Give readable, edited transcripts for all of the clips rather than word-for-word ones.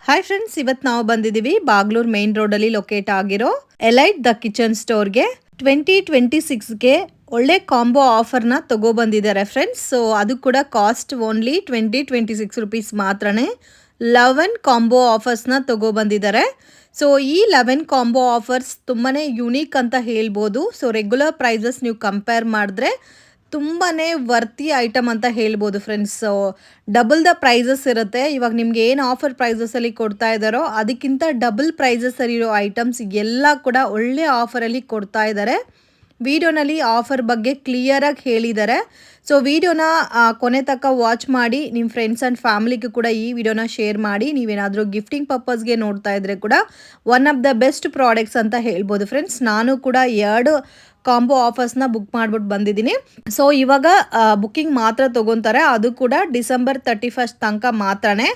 Hi friends, ಇವತ್ತು ನಾವು ಬಂದಿದ್ದೀವಿ ಬಾಗ್ಲೂರ್ ಮೇನ್ ರೋಡಲ್ಲಿ ಲೊಕೇಟ್ ಆಗಿರೋ ಎಲೈಟ್ ದ ಕಿಚನ್ ಸ್ಟೋರ್ಗೆ 2026ಗೆ ಒಳ್ಳೆ ಕಾಂಬೋ ಆಫರ್ನ ತಗೊಬಂದಿದ್ದಾರೆ ಫ್ರೆಂಡ್ಸ್. ಸೊ ಅದು ಕೂಡ ಕಾಸ್ಟ್ ಓನ್ಲಿ 2026 ರುಪೀಸ್ ಮಾತ್ರನೇ 11 ಕಾಂಬೋ ಆಫರ್ಸ್ನ ತಗೊಬಂದಿದ್ದಾರೆ. ಸೊ ಈ 11 ಕಾಂಬೋ ಆಫರ್ಸ್ ತುಂಬಾ ಯುನೀಕ್ ಅಂತ ಹೇಳ್ಬೋದು. ಸೊ ರೆಗ್ಯುಲರ್ ಪ್ರೈಸಸ್ ನೀವು ಕಂಪೇರ್ ಮಾಡಿದ್ರೆ ತುಂಬಾ ವರ್ತಿ ಐಟಮ್ ಅಂತ ಹೇಳ್ಬೋದು friends. So double the prices ಇರುತ್ತೆ. ಇವಾಗ ನಿಮ್ಗೆ ಏನು ಆಫರ್ ಪ್ರೈಸಸಲ್ಲಿ ಕೊಡ್ತಾ ಇದ್ದಾರೋ ಅದಕ್ಕಿಂತ ಡಬಲ್ ಪ್ರೈಸಸಲ್ಲಿ ಇರೋ ಐಟಮ್ಸ್ ಎಲ್ಲ ಕೂಡ ಒಳ್ಳೆ ಆಫರಲ್ಲಿ ಕೊಡ್ತಾ ಇದ್ದಾರೆ. ವಿಡಿಯೋನಲ್ಲಿ ಆಫರ್ ಬಗ್ಗೆ ಕ್ಲಿಯರಾಗಿ ಹೇಳಿದ್ದಾರೆ. ಸೊ ವಿಡಿಯೋನ ಕೊನೆ ತನಕ ವಾಚ್ ಮಾಡಿ ನಿಮ್ಮ ಫ್ರೆಂಡ್ಸ್ ಆ್ಯಂಡ್ ಫ್ಯಾಮಿಲಿಗೂ ಕೂಡ ಈ ವಿಡಿಯೋನ ಶೇರ್ ಮಾಡಿ. ನೀವೇನಾದರೂ ಗಿಫ್ಟಿಂಗ್ ಪರ್ಪಸ್ಗೆ ನೋಡ್ತಾ ಇದ್ರೆ ಕೂಡ one of the best products ಅಂತ ಹೇಳ್ಬೋದು ಫ್ರೆಂಡ್ಸ್. ನಾನು ಕೂಡ 2 ಕಾಂಬೋ ಆಫರ್ಸ್ನ ಬುಕ್ ಮಾಡಿಬಿಟ್ಟು ಬಂದಿದ್ದೀನಿ. ಸೊ ಇವಾಗ ಬುಕ್ಕಿಂಗ್ ಮಾತ್ರ ತೊಗೊತಾರೆ, ಅದು ಕೂಡ ಡಿಸೆಂಬರ್ 31 ತನಕ ಮಾತ್ರನೇ.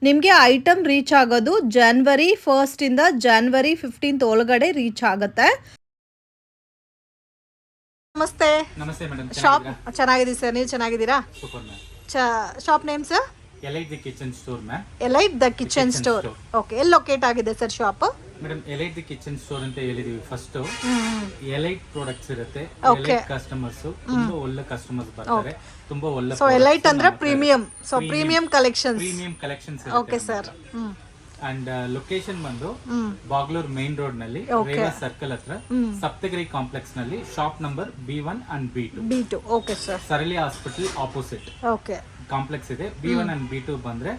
ನಿಮಗೆ ಐಟಮ್ ರೀಚ್ ಆಗೋದು January 1 January 15 ಒಳಗಡೆ ರೀಚ್ ಆಗುತ್ತೆ. ನಮಸ್ತೆ. ನಮಸ್ತೆ ಮೇಡಮ್. ಶಾಪ್ ಚೆನ್ನಾಗಿದೆ ಸರ್, ನೀವು ಚೆನ್ನಾಗಿದ್ದೀರಾ? Super ma'am. Shop name sir? Elite the kitchen store ma'am. Elite the kitchen store. Okay, ಎಲ್ಲಿ ಲೊಕೇಟ್ ಆಗಿದೆ sir shop? Madam Elite the kitchen store ಅಂತ ಹೇಳಿದೀವಿ. ಫಸ್ಟ್ ಎಲೈಟ್ ಪ್ರಾಡಕ್ಟ್ಸ್ ಇರುತ್ತೆ. ಎಲೈಟ್ ಕಸ್ಟಮರ್ಸ್ ತುಂಬಾ ಒಳ್ಳೆ customers ಬರ್ತಾರೆ, ತುಂಬಾ ಒಳ್ಳೆ. ಸೊ ಎಲೈಟ್ ಅಂದ್ರೆ premium. So premium collections okay sir. And location ಬಂದು ಬಾಗ್ಲೂರ್ ಮೇನ್ ರೋಡ್ ನಲ್ಲಿ ರೇವಾ ಸರ್ಕಲ್ ಹತ್ರ ಸಪ್ತಗಿರಿ ಕಾಂಪ್ಲೆಕ್ಸ್ ನಲ್ಲಿ shop number B1 and B2. Okay sir. ಸರಳಿ ಹಾಸ್ಪಿಟಲ್ ಆಪೋಸಿಟ್ ಓಕೆ ಕಾಂಪ್ಲೆಕ್ಸ್ ಇದೆ. B1 and B2 ಬಂದ್ರೆ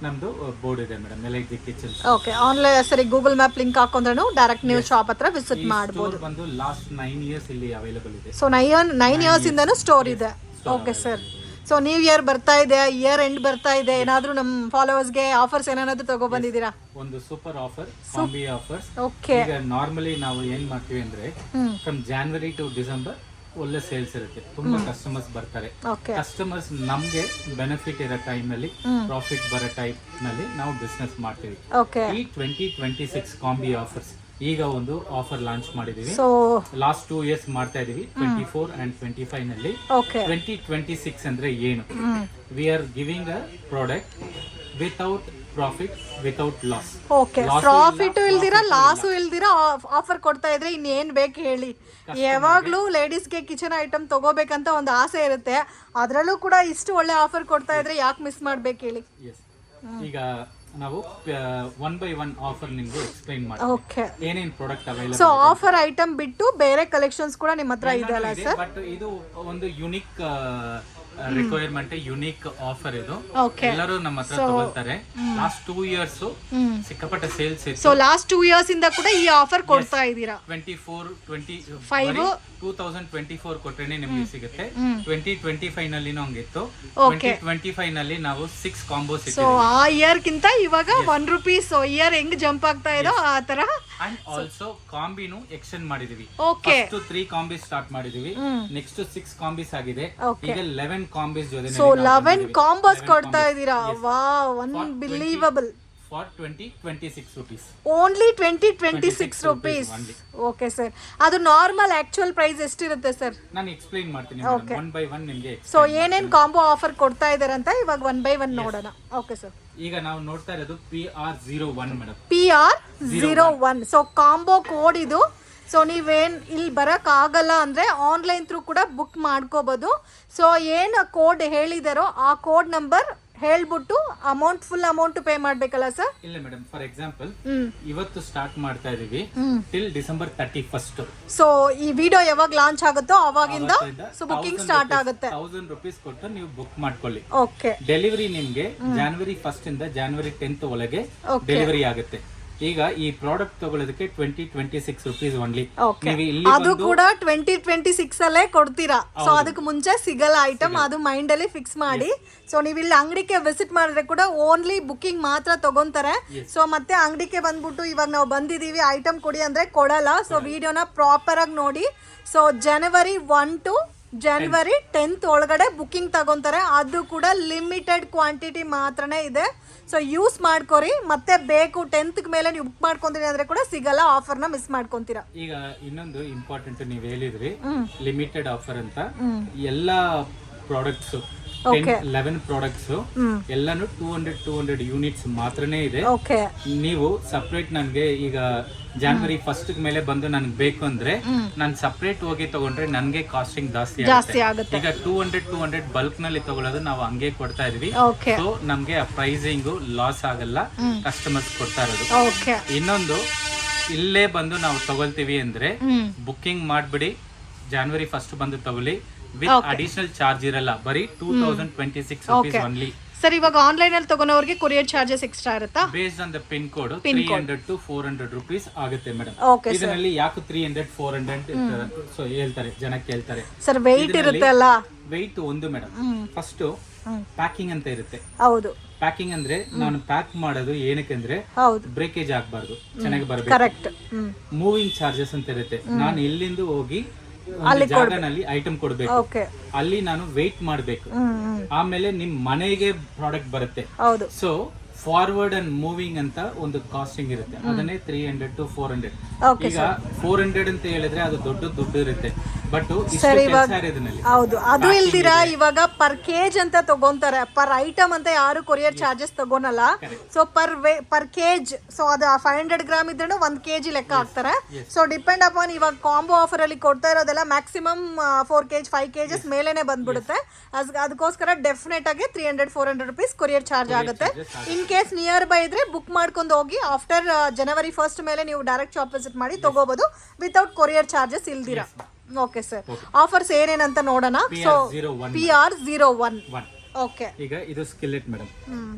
ನಮ್ದು ಬೋರ್ಡ್ ಇದೆ madam, Elite the Kitchen. Okay, online ಸರಿ ಗೂಗಲ್ ಮ್ಯಾಪ್ ಲಿಂಕ್ ಹಾಕೊಂಡ್ರೆ ಡೈರೆಕ್ಟ್ ನೀವು ಶಾಪ್ ಹತ್ರ ವಿಸಿಟ್ ಮಾಡಬಹುದು. ಬಂದು ಲಾಸ್ಟ್ 9 years ಇಲ್ಲಿ ಅವೈಲೇಬಲ್ ಇದೆ. ಸೊ 9 years ಇಂದನೂ ಸ್ಟೋರ್ ಇದೆ. Okay sir. So new year ಬರ್ತಾ ಇದೆ, ಇಯರ್ ಎಂಡ್ ಬರ್ತಾ ಇದೆ, ಏನಾದ್ರೂ ನಮ್ಮ ಫಾಲೋವರ್ಸ್ಗೆ ಆಫರ್ಸ್ ಏನಾದ್ರು ತಗೋ ಬಂದಿದ್ದೀರಾ? ಒಂದು ಸೂಪರ್ ಆಫರ್, ಕಾಂಬಿ ಆಫರ್ಸ್. ಓಕೆ. ಈಗ ನಾರ್ಮಲಿ ನಾವು ಏನ್ ಮಾಡ್ತೀವಿ ಅಂದ್ರೆ ಫ್ರಮ್ ಜಾನ್ವರಿ ಟು ಡಿಸೆಂಬರ್ ಒಳ್ಳೆ ಸೇಲ್ಸ್ ಇರುತ್ತೆ, ತುಂಬಾ ಕಸ್ಟಮರ್ಸ್ ಬರ್ತಾರೆ. ಕಸ್ಟಮರ್ಸ್ ನಮ್ಗೆ ಬೆನಿಫಿಟ್ ಇರೋ ಟೈಮ್ ನಲ್ಲಿ, ಪ್ರಾಫಿಟ್ ಬರೋ ಟೈಮ್ ನಲ್ಲಿ ನಾವು ಬಿಸ್ನೆಸ್ ಮಾಡ್ತೀವಿ. ಈ 2026 ಕಾಂಬಿ ಆಫರ್ಸ್ ಈಗ ಒಂದು ಆಫರ್ ಲಾಂಚ್ ಮಾಡಿದೀವಿ. ಲಾಸ್ಟ್ 2 years ಮಾಡ್ತಾ ಇದೀವಿ, 24 and 25 ನಲ್ಲಿ. 2026 ಅಂದ್ರೆ ಏನು? We are giving a product without profit, without loss. Okay, profit ಇಲ್ದಿರಾ ಲಾಸು ಇಲ್ದಿರಾ ಆಫರ್ ಕೊಡ್ತಾ ಇದ್ರೆ ಇನ್ನೇನ್ ಬೇಕು ಹೇಳಿ. ಯಾವಾಗ್ಲೂ ಲೇಡೀಸ್ಗೆ ಕಿಚನ್ ಐಟಮ್ ತಗೋಬೇಕಂತ ಒಂದು ಆಸೆ ಇರುತ್ತೆ, ಅದ್ರಲ್ಲೂ ಕೂಡ ಇಷ್ಟು ಒಳ್ಳೆ ಆಫರ್ ಕೊಡ್ತಾ ಇದ್ರೆ ಯಾಕೆ ಮಿಸ್ ಮಾಡ್ಬೇಕು ಹೇಳಿ. ಈಗ ನಾವು 1 by 1 ಆಫರ್ ನಿಮ್ಗೆ ಎಕ್ಸ್ಪ್ಲೈನ್ ಮಾಡ್ತೀವಿ, ಏನೇನ್ product available. So offer item ಬಿಟ್ಟು ಬೇರೆ ಕಲೆಕ್ಷನ್ಸ್ ಕೂಡ ನಿಮ್ಮ ಹತ್ರ ಇದೆ ಅಲ್ಲ ಸರ್? ಬಟ್ ಇದು ಒಂದು ಯುನಿಕ್ ರಿಕ್ವೈರ್ಮೆಂಟ್, ಯುನಿಕ್ ಆಫರ್ ಇದು. ಎಲ್ಲರೂ ನಮ್ಮ ಹತ್ರ ತಗೊಳ್ತಾರೆ. ಲಾಸ್ಟ್ 2 years ಸಿಕ್ಕಾಪಟ್ಟೆ ಸೇಲ್ಸ್ ಇತ್ತು. ಸೊ ಲಾಸ್ಟ್ 2 years ಇಂದ ಕೂಡ ಈ ಆಫರ್ ಕೊಡ್ತಾ ಇದ್ದೀರಾ? 2024 ಕೊಟ್ರೇನೆ ನಿಮ್ಗೆ ಸಿಗುತ್ತೆ. 2025 ನಲ್ಲಿ ಹಂಗಿತ್ತು. 2025 ನಲ್ಲಿ ನಾವು 6 ಕಾಂಬೋಸ್ ಇತ್ತು. ಸೊ ಆ ಇಯರ್ ಗಿಂತ ಇವಾಗ ₹1 ಇಯರ್ ಹೆಂಗ್ ಜಂಪ್ ಆಗ್ತಾ ಇದೋ ಆ ತರ. ಅಂಡ್ ಆಲ್ಸೋ ಕಾಂಬಿನು ಎಕ್ಸ್ಟೆಂಡ್ ಮಾಡಿದೀವಿ. ಓಕೆ, ಫಸ್ಟ್ 3 ಕಾಂಬೀಸ್ ಸ್ಟಾರ್ಟ್ ಮಾಡಿದೀವಿ, ನೆಕ್ಸ್ಟ್ 6 ಕಾಂಬೀಸ್ ಆಗಿದೆ, ಈಗ 11 ಕಾಂಬೀಸ್ ಜೊತೆ. ಸೊ 11 ಕಾಂಬೋಸ್ ಕೊಡ್ತಾ ಇದೀರಾ? Wow, unbelievable. For 2026 rupees. Only 2026 rupees. Okay sir. ಅದು ನಾರ್ಮಲ್ ಆಕ್ಚುಯಲ್ ಪ್ರೈಸ್ ಎಷ್ಟಿರುತ್ತೆ ಸರ್? ನಾನು ಎಕ್ಸ್ಪ್ಲೈನ್ ಮಾಡ್ತೀನಿ, 1 by 1 ನಿಮಗೆ. ಸೊ ಏನೇನ್ ಕಾಂಬೋ ಆಫರ್ ಕೊಡ್ತಾ ಇದ್ದಾರೆ ಅಂತ ಇವಾಗ 1 by 1 ನೋಡೋಣ. Okay sir. ಈಗ ನಾವು ನೋಡ್ತಾ ಇರೋದು PR01 madam. PR01. So combo code ಇದು. ಸೊ ನೀವೇನು ಇಲ್ಲಿ ಬರೋಕ್ಕಾಗಲ್ಲ ಅಂದರೆ ಆನ್ಲೈನ್ ಥ್ರೂ ಕೂಡ ಬುಕ್ ಮಾಡ್ಕೋಬೋದು. ಸೊ ಏನು ಕೋಡ್ ಹೇಳಿದಾರೋ ಆ ಕೋಡ್ ನಂಬರ್ ಹೇಳ್ಬಿಟ್ಟು ಫುಲ್ ಅಮೌಂಟ್ ಪೇ ಮಾಡ್ಬೇಕಲ್ಲ ಸರ್? ಇಲ್ಲ ಮೇಡಮ್, ಫಾರ್ ಎಕ್ಸಾಂಪಲ್ ಇವತ್ತು ಸ್ಟಾರ್ಟ್ ಮಾಡ್ತಾ ಇದೀವಿ ಟಿಲ್ ಡಿಸೆಂಬರ್ 31. ಸೊ ಈ ವಿಡಿಯೋ ಯಾವಾಗ ಲಾಂಚ್ ಆಗುತ್ತೋ ಅವಾಗಿಂದ ಸೊ ಬುಕಿಂಗ್ ಸ್ಟಾರ್ಟ್ ಆಗುತ್ತೆ. ₹1000 ಕೊಟ್ಟು ನೀವು ಬುಕ್ ಮಾಡ್ಕೊಳ್ಳಿ. ಓಕೆ. ಡೆಲಿವರಿ ನಿಮ್ಗೆ January 1 ಇಂದ January 10th ಒಳಗೆ ಡೆಲಿವರಿ ಆಗುತ್ತೆ. ಈಗ ಈ ಪ್ರಾಡಕ್ಟ್ ತಗೊಳ್ಳೋದಕ್ಕೆ 2026 rupees ಓನ್ಲಿ. ಅದು ಕೂಡ 2026 ಅಲ್ಲೇ ಕೊಡ್ತೀರಾ? ಸೊ ಅದಕ್ಕೆ ಮುಂಚೆ ಸಿಗಲ್ಲ ಐಟಮ್, ಅದು ಮೈಂಡ್ ಅಲ್ಲಿ ಫಿಕ್ಸ್ ಮಾಡಿ. ಸೊ ನೀವು ಇಲ್ಲಿ ಅಂಗಡಿಗೆ ವಿಸಿಟ್ ಮಾಡಿದ್ರೆ ಕೂಡ ಓನ್ಲಿ ಬುಕಿಂಗ್ ಮಾತ್ರ ತಗೊಂತಾರೆ. ಸೊ ಮತ್ತೆ ಅಂಗಡಿಗೆ ಬಂದ್ಬಿಟ್ಟು ಇವಾಗ ನಾವು ಬಂದಿದೀವಿ ಐಟಮ್ ಕೊಡಿ ಅಂದ್ರೆ ಕೊಡಲ್ಲ. ಸೊ ವಿಡಿಯೋನ ಪ್ರಾಪರ್ ಆಗಿ ನೋಡಿ. So January 1 to January 10th ಒಳಗಡೆ ಬುಕಿಂಗ್ ತಗೊಂತಾರೆ. ಅದು ಕೂಡ ಲಿಮಿಟೆಡ್ ಕ್ವಾಂಟಿಟಿ ಮಾತ್ರನೇ ಇದೆ. ಸೊ ಯೂಸ್ ಮಾಡ್ಕೊರಿ. ಮತ್ತೆ ಬೇಕು 10th ಮೇಲೆ ನೀವು ಬುಕ್ ಮಾಡ್ಕೊಂತೀರಿ ಅಂದ್ರೆ ಕೂಡ ಸಿಗಲ್ಲ, ಆಫರ್ನ ಮಿಸ್ ಮಾಡ್ಕೊಂತೀರಾ. ಈಗ ಇನ್ನೊಂದು ಇಂಪಾರ್ಟೆಂಟ್ ನೀವು ಹೇಳಿದ್ರಿ ಲಿಮಿಟೆಡ್ ಆಫರ್ ಅಂತ. ಎಲ್ಲಾ ಪ್ರಾಡಕ್ಟ್ಸ್ 11 ಪ್ರಾಡಕ್ಟ್ಸ್ ಎಲ್ಲಾನು 200 ಯೂನಿಟ್ಸ್ ಮಾತ್ರನೇ ಇದೆ. ಓಕೆ ನೀವು ಸಪ್ರೇಟ್ ನನ್ಗೆ ಈಗ ಜಾನ್ವರಿ 1 ಮೇಲೆ ಬಂದು ನನ್ಗೆ ಬೇಕು ಅಂದ್ರೆ ನಾನು ಸಪ್ರೇಟ್ ಹೋಗಿ ತಗೊಂಡ್ರೆ ನನ್ಗೆ ಕಾಸ್ಟಿಂಗ್ ಜಾಸ್ತಿ ಆಗುತ್ತೆ. ಈಗ 200 ಬಲ್ಕ್ ನಲ್ಲಿ ತಗೊಳ್ಳೋದು ನಾವು ಹಂಗೆ ಕೊಡ್ತಾ ಇದೀವಿ. ಸೊ ನಮ್ಗೆ ಆ ಪ್ರೈಸಿಂಗ್ ಲಾಸ್ ಆಗಲ್ಲ, ಕಸ್ಟಮರ್ಸ್ ಕೊಡ್ತಾ ಇರೋದು. ಇನ್ನೊಂದು ಇಲ್ಲೇ ಬಂದು ನಾವು ತಗೊಳ್ತೀವಿ ಅಂದ್ರೆ ಬುಕ್ಕಿಂಗ್ ಮಾಡ್ಬಿಡಿ, ಜಾನ್ವರಿ 1 ಬಂದು ತಗೊಳ್ಳಿ, ವಿತ್ ಅಡಿಷನಲ್ ಚಾರ್ಜ್ ಇರಲ್ಲ, ಬರೀ 2026 rupees only. ಸರ್ ಇವಾಗ ಆನ್ಲೈನ್ ಅಲ್ಲಿ ತಗೊಂಡವರಿಗೆ ಕೊರಿಯರ್ ಚಾರ್ಜಸ್ ಎಕ್ಸ್ಟ್ರಾ ಇರುತ್ತಾ? Based on the pin code 300 to 400 rupees ಆಗುತ್ತೆ ಮೇಡಮ್. ಇದರಲ್ಲಿ ಯಾಕೆ 300-400 ಸೊ ಹೇಳ್ತಾರೆ, ಜನ ಕೇಳ್ತಾರೆ ಸರ್ ವೆಯ್ಟ್ ಇರುತ್ತೆ ಅಲ್ಲ? ವೆಯ್ಟ್ ಒಂದು ಮೇಡಮ್. ಫಸ್ಟ್ ಪ್ಯಾಕಿಂಗ್ ಅಂತ ಇರುತ್ತೆ. ಹೌದು, ಪ್ಯಾಕಿಂಗ್ ಅಂದ್ರೆ ನಾನು ಪ್ಯಾಕ್ ಮಾಡೋದು ಏನಕ್ಕೆ ಬ್ರೇಕೇಜ್ ಆಗ್ಬಾರ್ದು, ಚೆನ್ನಾಗಿ ಬರಬೇಕು. ಕರೆಕ್ಟ್. ಮೂವಿಂಗ್ ಚಾರ್ಜಸ್ ಅಂತ ಇರುತ್ತೆ. ನಾನು ಎಲ್ಲಿಂದ ಹೋಗಿ ಜಾಗನಲ್ಲಿ ಐಟಮ್ ಕೊಡ್ಬೇಕು, ಅಲ್ಲಿ ನಾನು ವೇಟ್ ಮಾಡ್ಬೇಕು, ಆಮೇಲೆ ನಿಮ್ ಮನೆಗೆ ಪ್ರಾಡಕ್ಟ್ ಬರುತ್ತೆ. ಸೊ ಫಾರ್ವರ್ಡ್ ಅಂಡ್ ಮೂವಿಂಗ್ ಅಂತ ಒಂದು ಕಾಸ್ಟಿಂಗ್ ಇರುತ್ತೆ, ಅದನ್ನೇ 300 to 400. ಈಗ 400 ಅಂತ ಹೇಳಿದ್ರೆ ಅದು ದೊಡ್ಡ ದುಡ್ಡು ಇರುತ್ತೆ, ಬಟ್ ಹೌದು ಅದು ಇಲ್ದಿರಾ ಇವಾಗ ಪರ್ ಕೇಜ್ ಅಂತ ತಗೊಂತಾರೆ, ಪರ್ ಐಟಮ್ ಅಂತ ಯಾರು ಕೊರಿಯರ್ ಚಾರ್ಜಸ್ ತಗೋನಲ್ಲ. ಸೊ ಪರ್ ಕೇಜ್, ಸೊ ಅದು 500 ಗ್ರಾಮ್ ಇದ್ರೂ 1 kg ಲೆಕ್ಕ ಹಾಕ್ತಾರೆ. ಸೊ ಡಿಪೆಂಡ್ ಅಪಾನ್ ಇವಾಗ ಕಾಂಬೋ ಆಫರ್ ಅಲ್ಲಿ ಕೊಡ್ತಾ ಇರೋದೆಲ್ಲ ಮ್ಯಾಕ್ಸಿಮಮ್ 4 kg 5 kgs ಮೇಲೇನೆ ಬಂದ್ಬಿಡುತ್ತೆ. ಅದಕ್ಕೋಸ್ಕರ ಡೆಫಿನೆಟ್ ಆಗಿ 300-400 rupees ಕೊರಿಯರ್ ಚಾರ್ಜ್ ಆಗುತ್ತೆ. ಇನ್ ಕೇಸ್ ನಿಯರ್ ಬೈ ಇದ್ರೆ ಬುಕ್ ಮಾಡ್ಕೊಂಡು ಹೋಗಿ ಆಫ್ಟರ್ ಜನವರಿ 1 ಮೇಲೆ ನೀವು ಡೈರೆಕ್ಟ್ ಶಾಪ್ ವಿಸಿಟ್ ಮಾಡಿ ತಗೋಬಹುದು ವಿತೌಟ್ ಕೊರಿಯರ್ ಚಾರ್ಜಸ್ ಇಲ್ದಿರಾ. ಓಕೆ ಸರ್, ಆಫರ್ಸ್ ಏನೇನಂತ ನೋಡೋಣ. So PR01 okay. ಈಗ ಇದು ಸ್ಕಿಲೆಟ್ ಮೇಡಮ್,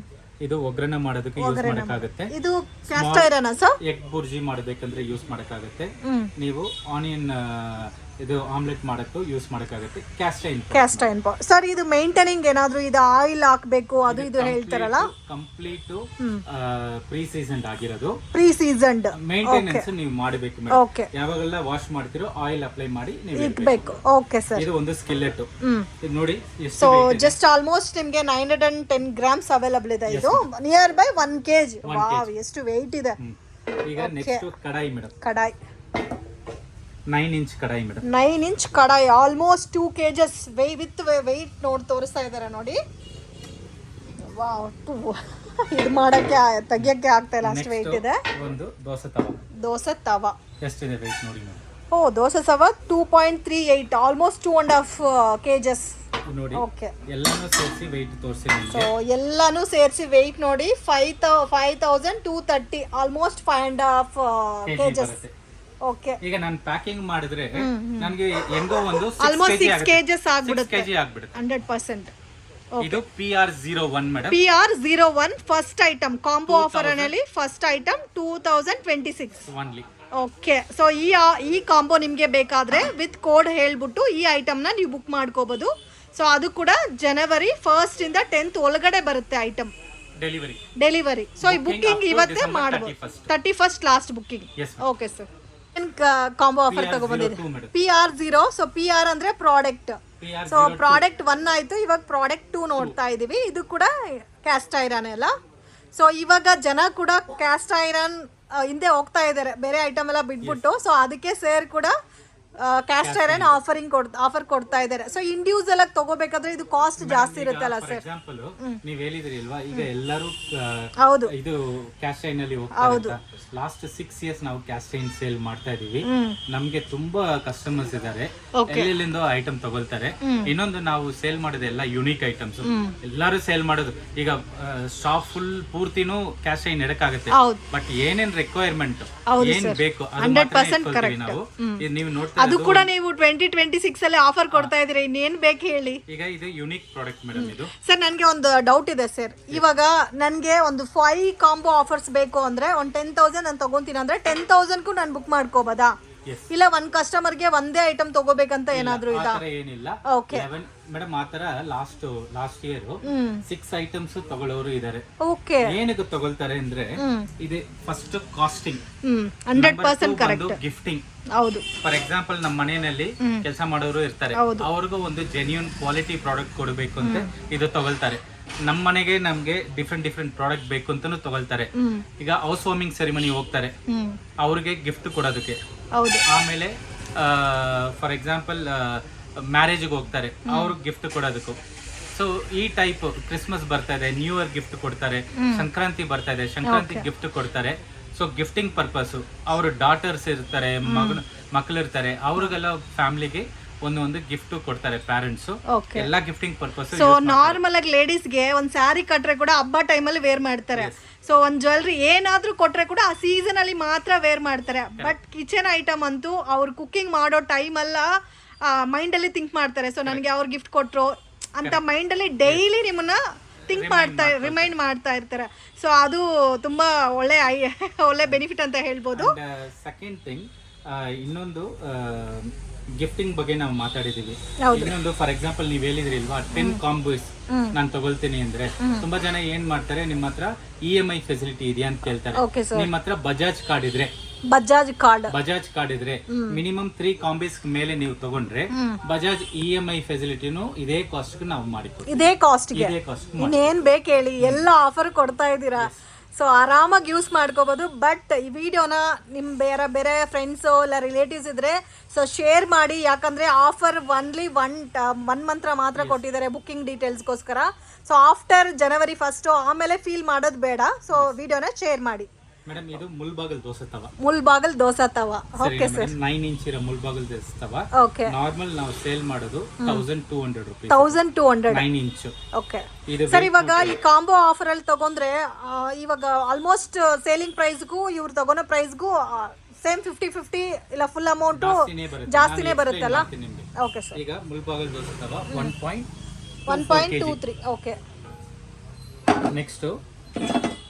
ಇದು ಒಗ್ಗರಣೆ ಮಾಡೋದಕ್ಕೆ ಯೂಸ್ ಮಾಡಕ್ಕಾಗುತ್ತೆ. ಇದು caste iron sir? Egg bhurji ಮಾಡಬೇಕಂದ್ರೆ ಯೂಸ್ ಮಾಡಕ್ಕಾಗುತ್ತೆ. ನೀವು ಆನಿಯನ್ ಇದು ಆಮ್ಲೆಟ್ ಮಾಡಕ್ಕೂ ಯೂಸ್ ಮಾಡಕ್ಕಾಗುತ್ತೆ. ಕ್ಯಾಸ್ಟ್ ಐರನ್ ಸರ್, ಇದು ಮೇಂಟೈನಿಂಗ್ ಏನಾದ್ರು ಇದು ಆಯಿಲ್ ಹಾಕಬೇಕು ಅದು ಇದು ಹೇಳ್ತಾರಲ್ಲ? ಕಂಪ್ಲೀಟ್ ಪ್ರೀ ಸೀಸನ್ಡ್ ಆಗಿರೋದು. ಪ್ರೀ ಸೀಸನ್ಡ್ ಮೇಂಟೆನೆನ್ಸ್ ನೀವು ಮಾಡಬೇಕು ಮೇಡಮ್. ಯಾವಾಗೆಲ್ಲ ವಾಶ್ ಮಾಡ್ತಿರೋ ಆಯಿಲ್ ಅಪ್ಲೈ ಮಾಡಿ ನೀವು ಇಡಬೇಕು. Okay sir. ಇದು ಒಂದು ಸ್ಕಿಲೆಟ್ ಇದು ನೋಡಿ. ಸೊ ಜಸ್ಟ್ ಆಲ್ಮೋಸ್ಟ್ ನಿಮಗೆ 910 ಗ್ರಾಮ್ಸ್ ಅವೈಲಬಲ್ ಇದೆ. ಇದು ನಿಯರ್ ಬೈ 1 kg. ವಾವ್, ಎಷ್ಟು ವೆಯ್ಟ್ ಇದೆ. ಈಗ ನೆಕ್ಸ್ಟ್ ಕಡಾಯಿ ಮೇಡಮ್. ಕಡಾಯಿ 9 ಇಂಚ್ ಕಡಾಯಿ ಮೇಡಮ್. 9 ಇಂಚ್ ಕಡಾಯಿ ಆಲ್ಮೋಸ್ಟ್ 2 kgs ವಿತ್ ವೆಯ್ಟ್ ತೋರಿಸ್ತಾ ಇದ್ದಾರೆ ನೋಡಿ. ವಾವ್, ಇದು ಮಾಡಕ್ಕೆ ತೆಗಿಯಕ್ಕೆ ಆಗ್ತಾ ಇಲ್ಲ, ಅಷ್ಟು ವೆಯ್ಟ್ ಇದೆ. ಒಂದು ದೋಸೆ ತವಾ ಎಷ್ಟಿದೆ ವೆಯ್ಟ್ ನೋಡಿ ಮೇಡಮ್. ಓ, ದೋಸೆ ತವಾ 2.38 ಆಲ್ಮೋಸ್ಟ್ 2.5 kgs ನೋಡಿ. ಓಕೆ, ಎಲ್ಲಾನು ಸೇರಿಸಿ ವೆಯ್ಟ್ ತೋರಿಸಿ ನಿಮಗೆ. ಸೊ ಎಲ್ಲಾನು ಸೇರಿಸಿ ವೆಯ್ಟ್ ನೋಡಿ 5230 ಆಲ್ಮೋಸ್ಟ್ 5.5 kgs. ಓಕೆ, ಈಗ ನಾನು ಪ್ಯಾಕಿಂಗ್ ಮಾಡಿದ್ರೆ ನನಗೆ ಹೆಂಗೋ ಒಂದು ಆಲ್ಮೋಸ್ಟ್ 6 kgs 6 ಆಗ್ಬಿಡುತ್ತೆ. kg ಆಗ್ಬಿಡುತ್ತೆ 100%. ಇದು PR01 madam. PR01 first item combo offer ಅಲ್ಲಿ first item 2026 only. Okay, so ಈ ಕಾಂಬೋ ನಿಮಗೆ ಬೇಕಾದ್ರೆ ವಿತ್ ಕೋಡ್ ಹೇಳ್ಬಿಟ್ಟು ಈ ಐಟಮ್ ನ ನೀವು ಬುಕ್ ಮಾಡ್ಕೋಬಹುದು. ಸೊ ಅದು ಕೂಡ ಜನವರಿ 1 ಇಂದ 10th ಒಳಗಡೆ ಬರುತ್ತೆ ಐಟಮ್ ಡೆಲಿವರಿ. ಸೊ ಈ ಬುಕ್ಕಿಂಗ್ ಇವತ್ತೇ ಮಾಡಬಹುದು. 31st last booking. Okay sir, combo offer ತಗೊಬಂದಿದೆ PR0. ಸೊ PR ಅಂದ್ರೆ ಪ್ರಾಡಕ್ಟ್. ಸೊ ಪ್ರಾಡಕ್ಟ್ 1 ಆಯ್ತು, ಇವಾಗ ಪ್ರಾಡಕ್ಟ್ 2 ನೋಡ್ತಾ ಇದೀವಿ. ಇದು ಕೂಡ ಕ್ಯಾಸ್ಟ್ ಐರನ್ ಅಲ್ಲ. ಸೊ ಇವಾಗ ಜನ ಕೂಡ ಕ್ಯಾಸ್ಟ್ ಐರನ್ ಹಿಂದೆ ಹೋಗ್ತಾ ಇದ್ದಾರೆ, ಬೇರೆ ಐಟಮ್ ಎಲ್ಲ ಬಿಟ್ಬಿಟ್ಟು. ಸೊ ಅದಕ್ಕೆ ಸೇರ್ ಕೂಡ ಕ್ಯಾಸ್ಟ್ ಐರನ್ ಆಫರ್ ಕೊಡ್ತಾ ಇದ್ದಾರೆ. ಸೊ ಇಂಡಿವಿಜುವಲ್ ಆಗಿ ತಗೋಬೇಕಾದ್ರೆ ಇದು ಕಾಸ್ಟ್ ಜಾಸ್ತಿ ಇರುತ್ತಲ್ಲ ಸರ್? ಎಕ್ಸಾಂಪಲ್ ನೀವು ಹೇಳಿದ್ರಿ ಅಲ್ವಾ, ಈಗ ಎಲ್ಲರೂ ಹೌದು ಇದು ಕ್ಯಾಸ್ಟ್ ಐರನ್ ಅಲ್ಲಿ ಹೋಗ್ತಾರೆ. ಲಾಸ್ಟ್ 6 years ನಾವು ಕ್ಯಾಸ್ಟ್ ಐರನ್ ಸೇಲ್ ಮಾಡ್ತಾ ಇದೀವಿ. ನಮ್ಗೆ ತುಂಬಾ ಕಸ್ಟಮರ್ಸ್ ಇದ್ದಾರೆ, ಎಲ್ಲೆಲ್ಲಿಂದ ಐಟಮ್ ತಗೊಳ್ತಾರೆ. ಇನ್ನೊಂದು ನಾವು ಸೇಲ್ ಮಾಡೋದು ಎಲ್ಲ ಯೂನಿಕ್ ಐಟಮ್ಸ್. ಎಲ್ಲರೂ ಸೇಲ್ ಮಾಡೋದು ಈಗ ಶಾಪ್ ಫುಲ್ ಪೂರ್ತಿನೂ ಕ್ಯಾಸ್ಟ್ ಐರನ್ ಇಡಕ್ಕಾಗುತ್ತೆ, ಬಟ್ ಏನೇನ್ ರಿಕ್ವೈರ್ಮೆಂಟ್ ಏನ್ ಬೇಕು ಅದು ನಾವು ನೀವು ನೋಡ್ತಾ ಅದು ಕೂಡ ನೀವು 2026 ಅಲ್ಲಿ ಆಫರ್ ಕೊಡ್ತಾ ಇದೀರಿ. ಇನ್ನೇನ್ ಬೇಕು ಹೇಳಿ. ಈಗ ಇದು ಯೂನಿಕ್ ಪ್ರಾಡಕ್ಟ್ ಮೇಡಮ್. ಇದು ಸರ್ ನನ್ಗೆ ಒಂದು ಡೌಟ್ ಇದೆ ಸರ್. ಇವಾಗ ನನ್ಗೆ ಒಂದು 5 ಕಾಂಬೋ ಆಫರ್ಸ್ ಬೇಕು ಅಂದ್ರೆ ಒಂದು 10,000 ನಾನು ತಗೊಂತೀನಿ ಅಂದ್ರೆ 10,000ಗೂ ನಾನು ಬುಕ್ ಮಾಡ್ಕೋಬೋದಾ? ಇಲ್ಲ ಒಂದ್ ಕಸ್ಟಮರ್ಗೆ ಒಂದೇ ಐಟಮ್ ತಗೋಬೇಕಂತ ಏನಾದ್ರು ಇದಾ? ಏನಿಲ್ಲ ಮೇಡಮ್, ಆತರ ಲಾಸ್ಟ್ ಇಯರ್ 6 ಐಟಮ್ಸ್ ತಗೊಳ್ಳೋರು ಇದಾರೆ. ಓಕೆ, ಏನಕ್ಕೆ ತಗೊಳ್ತಾರೆ ಅಂದ್ರೆ ಇದೆ ಫಸ್ಟ್ ಕಾಸ್ಟಿಂಗ್ 100% ಕರೆಕ್ಟ್. ಗಿಫ್ಟಿಂಗ್. ಹೌದು, ಫಾರ್ ಎಕ್ಸಾಂಪಲ್ ನಮ್ಮ ಮನೆಯಲ್ಲಿ ಕೆಲಸ ಮಾಡೋರು ಇರ್ತಾರೆ, ಅವ್ರಿಗೂ ಒಂದು ಜೆನ್ಯೂನ್ ಕ್ವಾಲಿಟಿ ಪ್ರಾಡಕ್ಟ್ ಕೊಡಬೇಕು ಅಂತ ಇದು ತಗೊಳ್ತಾರೆ. ನಮ್ಮ ಮನೆಗೆ ನಮ್ಗೆ ಡಿಫ್ರೆಂಟ್ ಪ್ರಾಡಕ್ಟ್ ಬೇಕು ಅಂತಾನು ತಗೊಳ್ತಾರೆ. ಈಗ ಹೌಸ್ ವಾರ್ಮಿಂಗ್ ಸೆರಿಮನಿ ಹೋಗ್ತಾರೆ, ಅವ್ರಿಗೆ ಗಿಫ್ಟ್ ಕೊಡೋದಕ್ಕೆ. ಆಮೇಲೆ ಫಾರ್ ಎಕ್ಸಾಂಪಲ್ ಮ್ಯಾರೇಜ್ಗೆ ಹೋಗ್ತಾರೆ, ಅವ್ರಿಗೆ ಗಿಫ್ಟ್ ಕೊಡೋದಕ್ಕೂ. ಸೊ ಈ ಟೈಪ್ ಕ್ರಿಸ್ಮಸ್ ಬರ್ತಾ ಇದೆ, ನ್ಯೂ ಇಯರ್ ಗಿಫ್ಟ್ ಕೊಡ್ತಾರೆ, ಸಂಕ್ರಾಂತಿ ಬರ್ತಾ ಇದೆ, ಸಂಕ್ರಾಂತಿ ಗಿಫ್ಟ್ ಕೊಡ್ತಾರೆ. ಸೊ ಗಿಫ್ಟಿಂಗ್ ಪರ್ಪಸ್ ಅವ್ರ ಡಾಟರ್ಸ್ ಇರ್ತಾರೆ, ಮಕ್ಕಳಿರ್ತಾರೆ, ಅವ್ರಿಗೆಲ್ಲ ಫ್ಯಾಮಿಲಿಗೆ ಒಂದು ಗಿಫ್ಟ್ ಕೊಡ್ತಾರೆ ಪೇರೆಂಟ್ಸ್. ಎಲ್ಲ ಗಿಫ್ಟಿಂಗ್ ಪರ್ಪಸ್. ಸೊ ನಾರ್ಮಲ್ ಆಗಿ ಲೇಡೀಸ್ಗೆ ಒಂದ್ ಸ್ಯಾರಿ ಕಟ್ರೆ ಕೂಡ ಹಬ್ಬ ಟೈಮಲ್ಲಿ ವೇರ್ ಮಾಡ್ತಾರೆ. ಸೊ ಒಂದ್ ಜ್ಯುವೆಲ್ರಿ ಏನಾದ್ರೂ ಕೊಟ್ರೆ ಕೂಡ ಆ ಸೀಸನ್ ಅಲ್ಲಿ ಮಾತ್ರ ವೇರ್ ಮಾಡ್ತಾರೆ. ಬಟ್ ಕಿಚನ್ ಐಟಮ್ ಅಂತೂ ಅವ್ರು ಕುಕಿಂಗ್ ಮಾಡೋ ಟೈಮ್ ಅಲ್ಲ ಮೈಂಡ್ ಅಲ್ಲಿ ಥಿಂಕ್ ಮಾಡ್ತಾರೆ. ಸೊ ನನಗೆ ಅವ್ರು ಗಿಫ್ಟ್ ಕೊಟ್ರು ಅಂತ ಮೈಂಡ್ ಅಲ್ಲಿ ಡೈಲಿ ನಿಮ್ಮನ್ನ ಥಿಂಕ್ ಮಾಡ್ತಾ ರಿಮೈಂಡ್ ಮಾಡ್ತಾ ಇರ್ತಾರೆ. ಸೊ ಅದು ತುಂಬಾ ಒಳ್ಳೆ ಬೆನಿಫಿಟ್ ಅಂತ ಹೇಳ್ಬೋದು. ಸೆಕೆಂಡ್ ಥಿಂಗ್, ಇನ್ನೊಂದು ಗಿಫ್ಟಿಂಗ್ ಬಗ್ಗೆ ನಾವು ಮಾತಾಡಿದೀವಿ. ಇನ್ನೊಂದು ಫಾರ್ ಎಕ್ಸಾಂಪಲ್ ನೀವ್ ಹೇಳಿದ್ರಿ ಇಲ್ವಾ 10 ಕಾಂಬೋಸ್ ನಾನು ತಗೊಳ್ತೀನಿ ಅಂದ್ರೆ, ತುಂಬಾ ಜನ ಏನ್ ಮಾಡ್ತಾರೆ, ನಿಮ್ಮ ಹತ್ರ EMI ಫೆಸಿಲಿಟಿ ಇದೆಯಾ ಅಂತ ಕೇಳ್ತಾರೆ. ನಿಮ್ಮ ಹತ್ರ ಬಜಾಜ್ ಕಾರ್ಡ್ ಇದ್ರೆ ಮಿನಿಮಮ್ 3 ಕಾಂಬೋಸ್ ಮೇಲೆ ನೀವು ತಗೊಂಡ್ರೆ ಬಜಾಜ್ EMI ಫೆಸಿಲಿಟಿನೂ ಇದೇ ಕಾಸ್ಟ್ ನಾವು ಮಾಡಿಕೊಡ್ತೀವಿ. ಇದೇ ಕಾಸ್ಟ್ ಇನ್ನೇನ್ ಬೇಕು ಹೇಳಿ, ಎಲ್ಲ ಆಫರ್ ಕೊಡ್ತಾ ಇದ್ದೀರಾ. ಸೊ ಆರಾಮಾಗಿ ಯೂಸ್ ಮಾಡ್ಕೋಬಹುದು. ಬಟ್ ಈ ವಿಡಿಯೋನ ನಿಮ್ ಬೇರೆ ಫ್ರೆಂಡ್ಸು ಇಲ್ಲ ರಿಲೇಟಿವ್ಸ್ ಇದ್ರೆ ಸೊ ಶೇರ್ ಮಾಡಿ. ಯಾಕಂದ್ರೆ ಆಫರ್ ಒನ್ಲಿ ಒನ್ ಮಂತ್ ಮಾತ್ರ ಕೊಟ್ಟಿದ್ದಾರೆ ಬುಕ್ಕಿಂಗ್ ಡೀಟೇಲ್ಸ್ಗೋಸ್ಕರ. ಸೊ ಆಫ್ಟರ್ ಜನವರಿ 1 ಆಮೇಲೆ ಫೀಲ್ ಮಾಡೋದು ಬೇಡ. ಸೊ ವಿಡಿಯೋನ ಶೇರ್ ಮಾಡಿ. ಮೇಡಮ್ ಇದು ಮುಲ್ಬಾಗಲ್ ದೋಸೆ ತವ. ಓಕೆ ಸರ್, 9 ಇಂಚ್ ಇರೋ ಮುಲ್ಬಾಗಲ್ ದೋಸೆ ತವ. ಓಕೆ, ನಾರ್ಮಲ್ ನಾವು ಸೇಲ್ ಮಾಡೋದು 1200 ರೂಪಾಯಿ. 1200 9 ಇಂಚ್. ಓಕೆ ಸರ್, ಇವಾಗ ಈ ಕಾಂಬೋ ಆಫರ್ ಅಲ್ಲಿ ತಗೊಂಡ್ರೆ ಇವಾಗ ಆಲ್ಮೋಸ್ಟ್ ಸೇಲಿಂಗ್ ಪ್ರೈಸ್ಗೂ ಇವ್ರು ತಗೊಳ್ಳೋ ಪ್ರೈಸ್ಗೂ ಸೇಮ್ 50-50 ಇಲ್ಲ ಫುಲ್ ಅಮೌಂಟ್ ಜಾಸ್ತಿನೇ ಬರುತ್ತಲ್ಲ. ಓಕೆ ಸರ್, ಈಗ ಮುಲ್ಬಾಗಲ್ ದೋಸೆ ತವ 1.23. ಓಕೆ, ನೆಕ್ಸ್ಟ್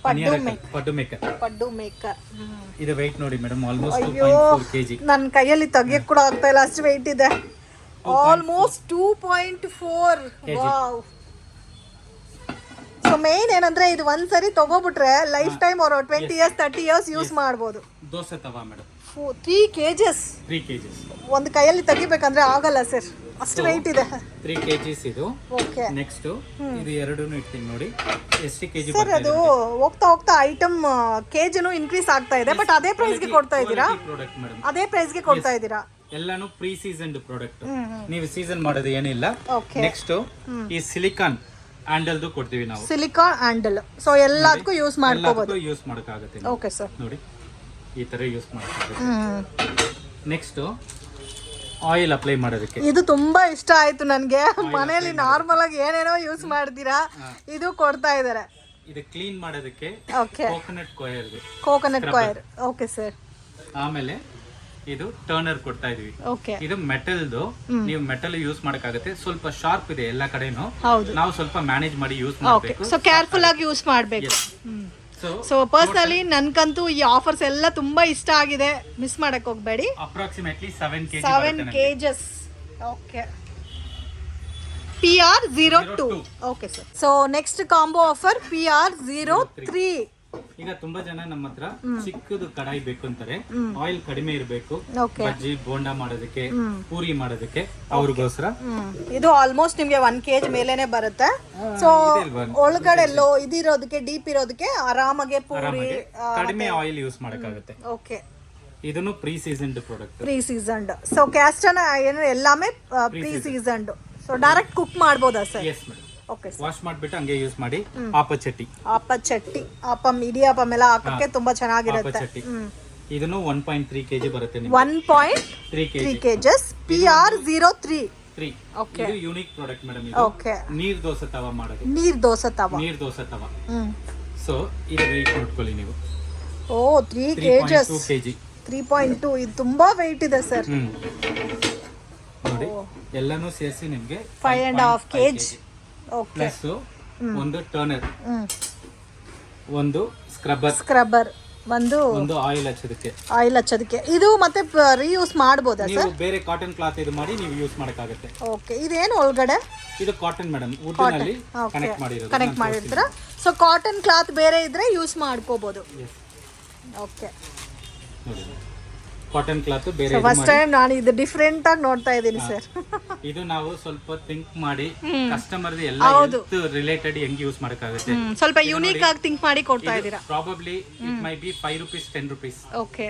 ಪಡ್ಡು ಮೇಕರ್. ಇದು weight ನೋಡಿ ಮೇಡಮ್, ಆಲ್ಮೋಸ್ಟ್ 2.4 kg. ನನ್ನ ಕೈಯಲ್ಲಿ ತೆಗಿಯಕ್ಕೆ ಕೂಡ ಆಗ್ತಾ ಇಲ್ಲ, ಅಷ್ಟು weight ಇದೆ. ಆಲ್ಮೋಸ್ಟ್ 2.4. ವಾವ್. ಸೊ ಮೇನ್ ಏನಂದ್ರೆ ಇದು ಒಂದ್ಸರಿ ತಗೋಬಿಟ್ರೆ ಲೈಫ್ ಟೈಮ್ ಅವರು 20 years 30 years ಯೂಸ್ ಮಾಡ್ಬೋದು. ದೋಸೆ ತವ ಮೇಡಮ್ 3 kgs. ಒಂದು ಕೈಯಲ್ಲಿ ತೆಗಿಬೇಕಂದ್ರೆ ಆಗಲ್ಲ ಸರ್, ಅಷ್ಟು weight ಇದೆ. 3 kgs ಇದು. ಓಕೆ, ನೆಕ್ಸ್ಟ್ ಇದು ಎರಡೂನು ಇಡ್ತೀನಿ ನೋಡಿ ಎಷ್ಟು ಕೆಜಿ ಸರ್. ಅದು ಹೋಗ್ತಾ ಐಟಮ್ ಕೆಜಿನೂ ಇನ್ಕ್ರೀಸ್ ಆಗ್ತಾ ಇದೆ. ಬಟ್ ಅದೇ ಪ್ರೈಸ್ ಗೆ ಕೊಡ್ತಾ ಇದ್ದೀರಾ? ಅದೇ ಪ್ರೈಸ್ ಗೆ ಕೊಡ್ತಾ ಇದ್ದೀರಾ? ಎಲ್ಲಾನು ಪ್ರೀ ಸೀಸನ್ಡ್ ಪ್ರಾಡಕ್ಟ್, ನೀವು ಸೀಸನ್ ಮಾಡೋದು ಏನಿಲ್ಲ. ನೆಕ್ಸ್ಟ್ ಈ ಸಿಲಿಕಾನ್ ಹ್ಯಾಂಡಲ್ದು ಕೊಡ್ತೀವಿ ನಾವು. ಸಿಲಿಕಾನ್ ಹ್ಯಾಂಡಲ್, ಸೊ ಎಲ್ಲದಕ್ಕೂ ಯೂಸ್ ಮಾಡ್ಕೋಬಹುದು, ಯೂಸ್ ಮಾಡಕ್ಕಾಗುತ್ತೆ. ಓಕೆ ಸರ್, ನೋಡಿ ಈ ತರ ಯೂಸ್ ಮಾಡಕ್ಕಾಗುತ್ತೆ. ನೆಕ್ಸ್ಟ್ ಆಯಿಲ್ ಅಪ್ಲೈ ಮಾಡೋದಕ್ಕೆ ಇದು ತುಂಬಾ ಇಷ್ಟ ಆಯ್ತು ನನಗೆ. ಮನೆಯಲ್ಲಿ ನಾರ್ಮಲ್ ಆಗಿ ಏನೇನೋ ಯೂಸ್ ಮಾಡ್ತೀರಾ, ಇದು ಕೊಡ್ತಾ ಇದ್ದಾರೆ. ಇದು ಕ್ಲೀನ್ ಮಾಡೋದಕ್ಕೆ ಕೋಕೋನಟ್ ಕಾಯರ್. Okay sir. ಆಮೇಲೆ ಇದು ಟರ್ನರ್ ಕೊಡ್ತಾ ಇದೀವಿ. ಇದು ಮೆಟಲ್ದು, ನೀವು ಮೆಟಲ್ ಯೂಸ್ ಮಾಡಕ್ಕಾಗುತ್ತೆ. ಸ್ವಲ್ಪ ಶಾರ್ಪ್ ಇದೆ ಎಲ್ಲ ಕಡೆನೂ, ನಾವು ಸ್ವಲ್ಪ ಮ್ಯಾನೇಜ್ ಮಾಡಿ ಯೂಸ್ ಮಾಡಬೇಕು. ಸೊ ಕೇರ್ಫುಲ್ ಆಗಿ ಯೂಸ್ ಮಾಡಬೇಕು. ಸೊ ಪರ್ಸನಲಿ ನನ್ಗಂತೂ ಈ ಆಫರ್ಸ್ ಎಲ್ಲ ತುಂಬಾ ಇಷ್ಟ ಆಗಿದೆ, ಮಿಸ್ ಮಾಡಕ್ ಹೋಗ್ಬೇಡಿ. Approximately 7 kgs. Okay, PR02. Okay sir. So next combo offer PR03. ಈಗ ತುಂಬಾ ಜನ ನಮ್ಮ ಹತ್ರ ಚಿಕ್ಕದು ಕಡಾಯಿ ಬೇಕು ಅಂತಾರೆ, ಆಯಿಲ್ ಕಡಿಮೆ ಇರಬೇಕು, ಬಜ್ಜಿ ಬೋಂಡಾ ಮಾಡೋದಕ್ಕೆ, ಪೂರಿ ಮಾಡೋದಕ್ಕೆ, ಅವ್ರಿಗೋಸ್ಕರ. ಇದು ಆಲ್ಮೋಸ್ಟ್ ನಿಮ್ಗೆ 1 kg ಮೇಲೇನೆ ಬರುತ್ತೆ. ಸೊ ಒಳಗಡೆ ಇದಿರೋದಕ್ಕೆ ಡೀಪ್ ಇರೋದಕ್ಕೆ ಆರಾಮಾಗಿ ಪೂರಿ ಕಡಿಮೆ ಆಯಿಲ್ ಯೂಸ್ ಮಾಡಕ್ಕಾಗುತ್ತೆ. ಓಕೆ, ಇದನ್ನು pre seasoned product. Pre seasoned. So ಕ್ಯಾಸ್ಟನ್ ಏನು ಎಲ್ಲಾಮೇ pre seasoned. So direct cook ಮಾಡ್ಬೋದಾ sir? Yes madam. Okay, wash ಮಾಡ್ಬಿಟ್ಟು ಹಂಗೆ ಯೂಸ್ ಮಾಡಿ. ಆಪಚಟ್ಟಿ, ಆಪಂ ಇಡಿಯಾಪಂ ಎಲ್ಲ ಹಾಕಕ್ಕೆ ತುಂಬಾ ಚೆನ್ನಾಗಿರುತ್ತೆ. ಇದನ್ನು 1.3 kg ಬರುತ್ತೆ. 1.3 kgs. PR03. ಓಕೆ, ಇದು ಯೂನಿಕ್ ಪ್ರಾಡಕ್ಟ್ ಮೇಡಮ್. ಇದು ಓಕೆ, ನೀರ್ ದೋಸೆ ತವ ಮಾಡೋದು. ನೀರ್ ದೋಸೆ ತವ. ಸೊ ಇದು ವೆಯ್ಟ್ ನೋಡ್ಕೊಳ್ಳಿ ನೀವು. ಓ, 3 kgs. 2 kg. 3.2. ಇದು ತುಂಬಾ ವೆಯ್ಟ್ ಇದೆ ಸರ್. ನೋಡಿ ಎಲ್ಲಾನು ಸೇರಿಸಿ ನಿಮಗೆ 5.5 kg. ಪ್ಲಸ್ ಒಂದು ಟರ್ನರ್, ಒಂದು ಸ್ಕ್ರಬ್ಬರ್, ಒಂದು ಆಯಿಲ್ ಹಚ್ಚೋದಕ್ಕೆ. ಇದು ಮತ್ತೆ ರೀಯೂಸ್ ಮಾಡಬಹುದಾ ಸರ್? ನೀವು ಬೇರೆ ಕಾಟನ್ ಕ್ಲಾತ್ ಇದು ಮಾಡಿ ನೀವು ಯೂಸ್ ಮಾಡಕ್ಕಾಗುತ್ತೆ. ಓಕೆ, ಇದೇನು ಒಳಗಡೆ? ಇದು ಕಾಟನ್ ಮೇಡಮ್, ವುಡ್ ನಲ್ಲಿ ಕನೆಕ್ಟ್ ಮಾಡಿರ್ತೀರಾ. ಸೊ ಕಾಟನ್ ಕ್ಲಾತ್ ಬೇರೆ ಇದ್ರೆ ಯೂಸ್ ಮಾಡ್ಕೋಬಹುದು. ಓಕೆ, ಕಾಟನ್ ಕ್ಲಾತ್ ಬೇರೆ. ಫಸ್ಟ್ ಟೈಮ್ ನಾನು ಇದು ಡಿಫರೆಂಟ್ ಆಗಿ ನೋಡ್ತಾ ಇದ್ದೀನಿ ಸರ್. ಇದು ನಾವು ಸ್ವಲ್ಪ ಥಿಂಕ್ ಮಾಡಿ ಕಸ್ಟಮರ್ ಎಲ್ಲ ರಿಲೇಟೆಡ್ ಹೆಂಗ್ ಯೂಸ್ ಮಾಡಕ್ಕಾಗುತ್ತೆ, ಸ್ವಲ್ಪ ಯೂನಿಕ್ ಆಗಿ ಥಿಂಕ್ ಮಾಡಿ ಕೊಡ್ತಾ ಇದ್ದೀರಾ. Probably it may be 5 rupees 10 rupees. Okay,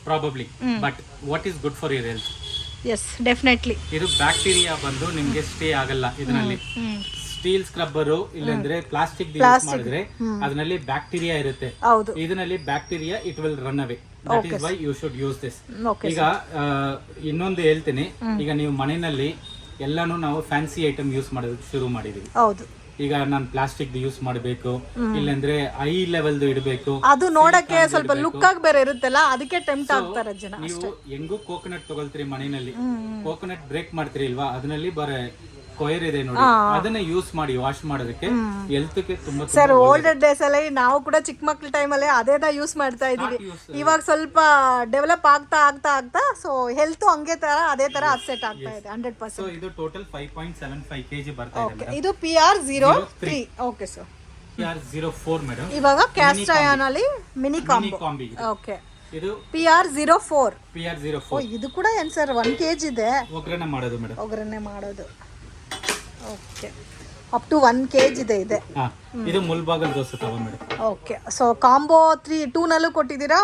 probably, but what is good for your health? Yes definitely. ಇದು ಬ್ಯಾಕ್ಟೀರಿಯಾ ಬಂದು ನಿಮ್ಗೆ ಸ್ಟೇ ಆಗಲ್ಲ ಇದರಲ್ಲಿ. ಸ್ಟೀಲ್ ಸ್ಕ್ರಬ್ಬರ್ ಇಲ್ಲಂದ್ರೆ ಪ್ಲಾಸ್ಟಿಕ್ ಯೂಸ್ ಮಾಡಿದ್ರೆ ಅದರಲ್ಲಿ ಬ್ಯಾಕ್ಟೀರಿಯಾ ಇರುತ್ತೆ. ಇದರಲ್ಲಿ bacteria it will run away. That is why you should use this. ಈಗ ಇನ್ನೊಂದು ಹೇಳ್ತೀನಿ, ಈಗ ನೀವು ಮನೆಯಲ್ಲಿ ಎಲ್ಲಾನು ನಾವು ಫ್ಯಾನ್ಸಿ ಐಟಮ್ ಯೂಸ್ ಮಾಡೋದಕ್ಕೆ ಶುರು ಮಾಡಿದೀವಿ. ಈಗ ನಾನು ಪ್ಲಾಸ್ಟಿಕ್ ಯೂಸ್ ಮಾಡಬೇಕು, ಇಲ್ಲಂದ್ರೆ ಐ ಲೆವೆಲ್ ಇಡಬೇಕು, ಅದು ನೋಡಕ್ಕೆ ಸ್ವಲ್ಪ ಲುಕ್ ಆಗಿ ಬೇರೆ ಇರುತ್ತಲ್ಲ, ಅದಕ್ಕೆ ಟೆಂಪ್ಟ್ ಆಗ್ತಾರೆ ಜನ. ನೀವು ಹೆಂಗೂ ಕೋಕೋನಟ್ ತಗೊಳ್ತೀರಿ ಮನೆಯಲ್ಲಿ, ಕೋಕೋನಟ್ ಬ್ರೇಕ್ ಮಾಡ್ತೀರಿ ಇಲ್ವಾ, ಅದರಲ್ಲಿ ಬರೀ ಕೊಯರ್ ಇದೆ ನೋಡಿ, ಅದನ್ನ ಯೂಸ್ ಮಾಡಿ ವಾಶ್ ಮಾಡೋದಕ್ಕೆ ಹೆಲ್ತ್ ಗೆ ತುಂಬಾ. ಸರ್ ಓಲ್ಡ್ ಡೇಸ್ ಅಲ್ಲಿ ನಾವು ಕೂಡ ಚಿಕ್ಕ ಮಕ್ಳ ಟೈಮ್ ಅಲ್ಲಿ ಅದೇದ ಯೂಸ್ ಮಾಡ್ತಾ ಇದೀವಿ. ಇವಾಗ ಸ್ವಲ್ಪ ಡೆವಲಪ್ ಆಗ್ತಾ ಆಗ್ತಾ ಆಗ್ತಾ ಸೊ ಹೆಲ್ತ್ ಹಂಗೆ ತರ ಅದೇ ತರ ಅಪ್ಸೆಟ್ ಆಗ್ತಾ ಇದೆ 100%. ಸೊ ಇದು ಟೋಟಲ್ 5.75 kg ಬರ್ತಾ ಇದೆ ಮೇಡಂ. ಇದು PR03. Okay sir. PR04 madam. ಇವಾಗ ಕ್ಯಾಸ್ಟ್ ಅಯಾನ್ ಅಲ್ಲಿ ಮಿನಿ ಕಾಂಬಿ. ಓಕೆ. ಇದು PR04. PR04. ಇದು ಕೂಡ ಏನ್ ಸರ್ 1 kg ಇದೆ. ಒಗ್ಗರಣೆ ಮಾಡೋದು ಮೇಡಂ. ಒಗ್ಗರಣೆ ಮಾಡೋದು. ಓಕೆ. ಅಪ್ ಟು 1 kg ಇದೆ. ಇದು ಮುಲ್ಬಾಗಲ್ ದೋಸೆ ತವ ಮೇಡಂ. ಓಕೆ. ಸೊ ಕಾಂಬೋ 2 ನಲ್ಲೂ ಕೊಟ್ಟಿದ್ದೀರಾ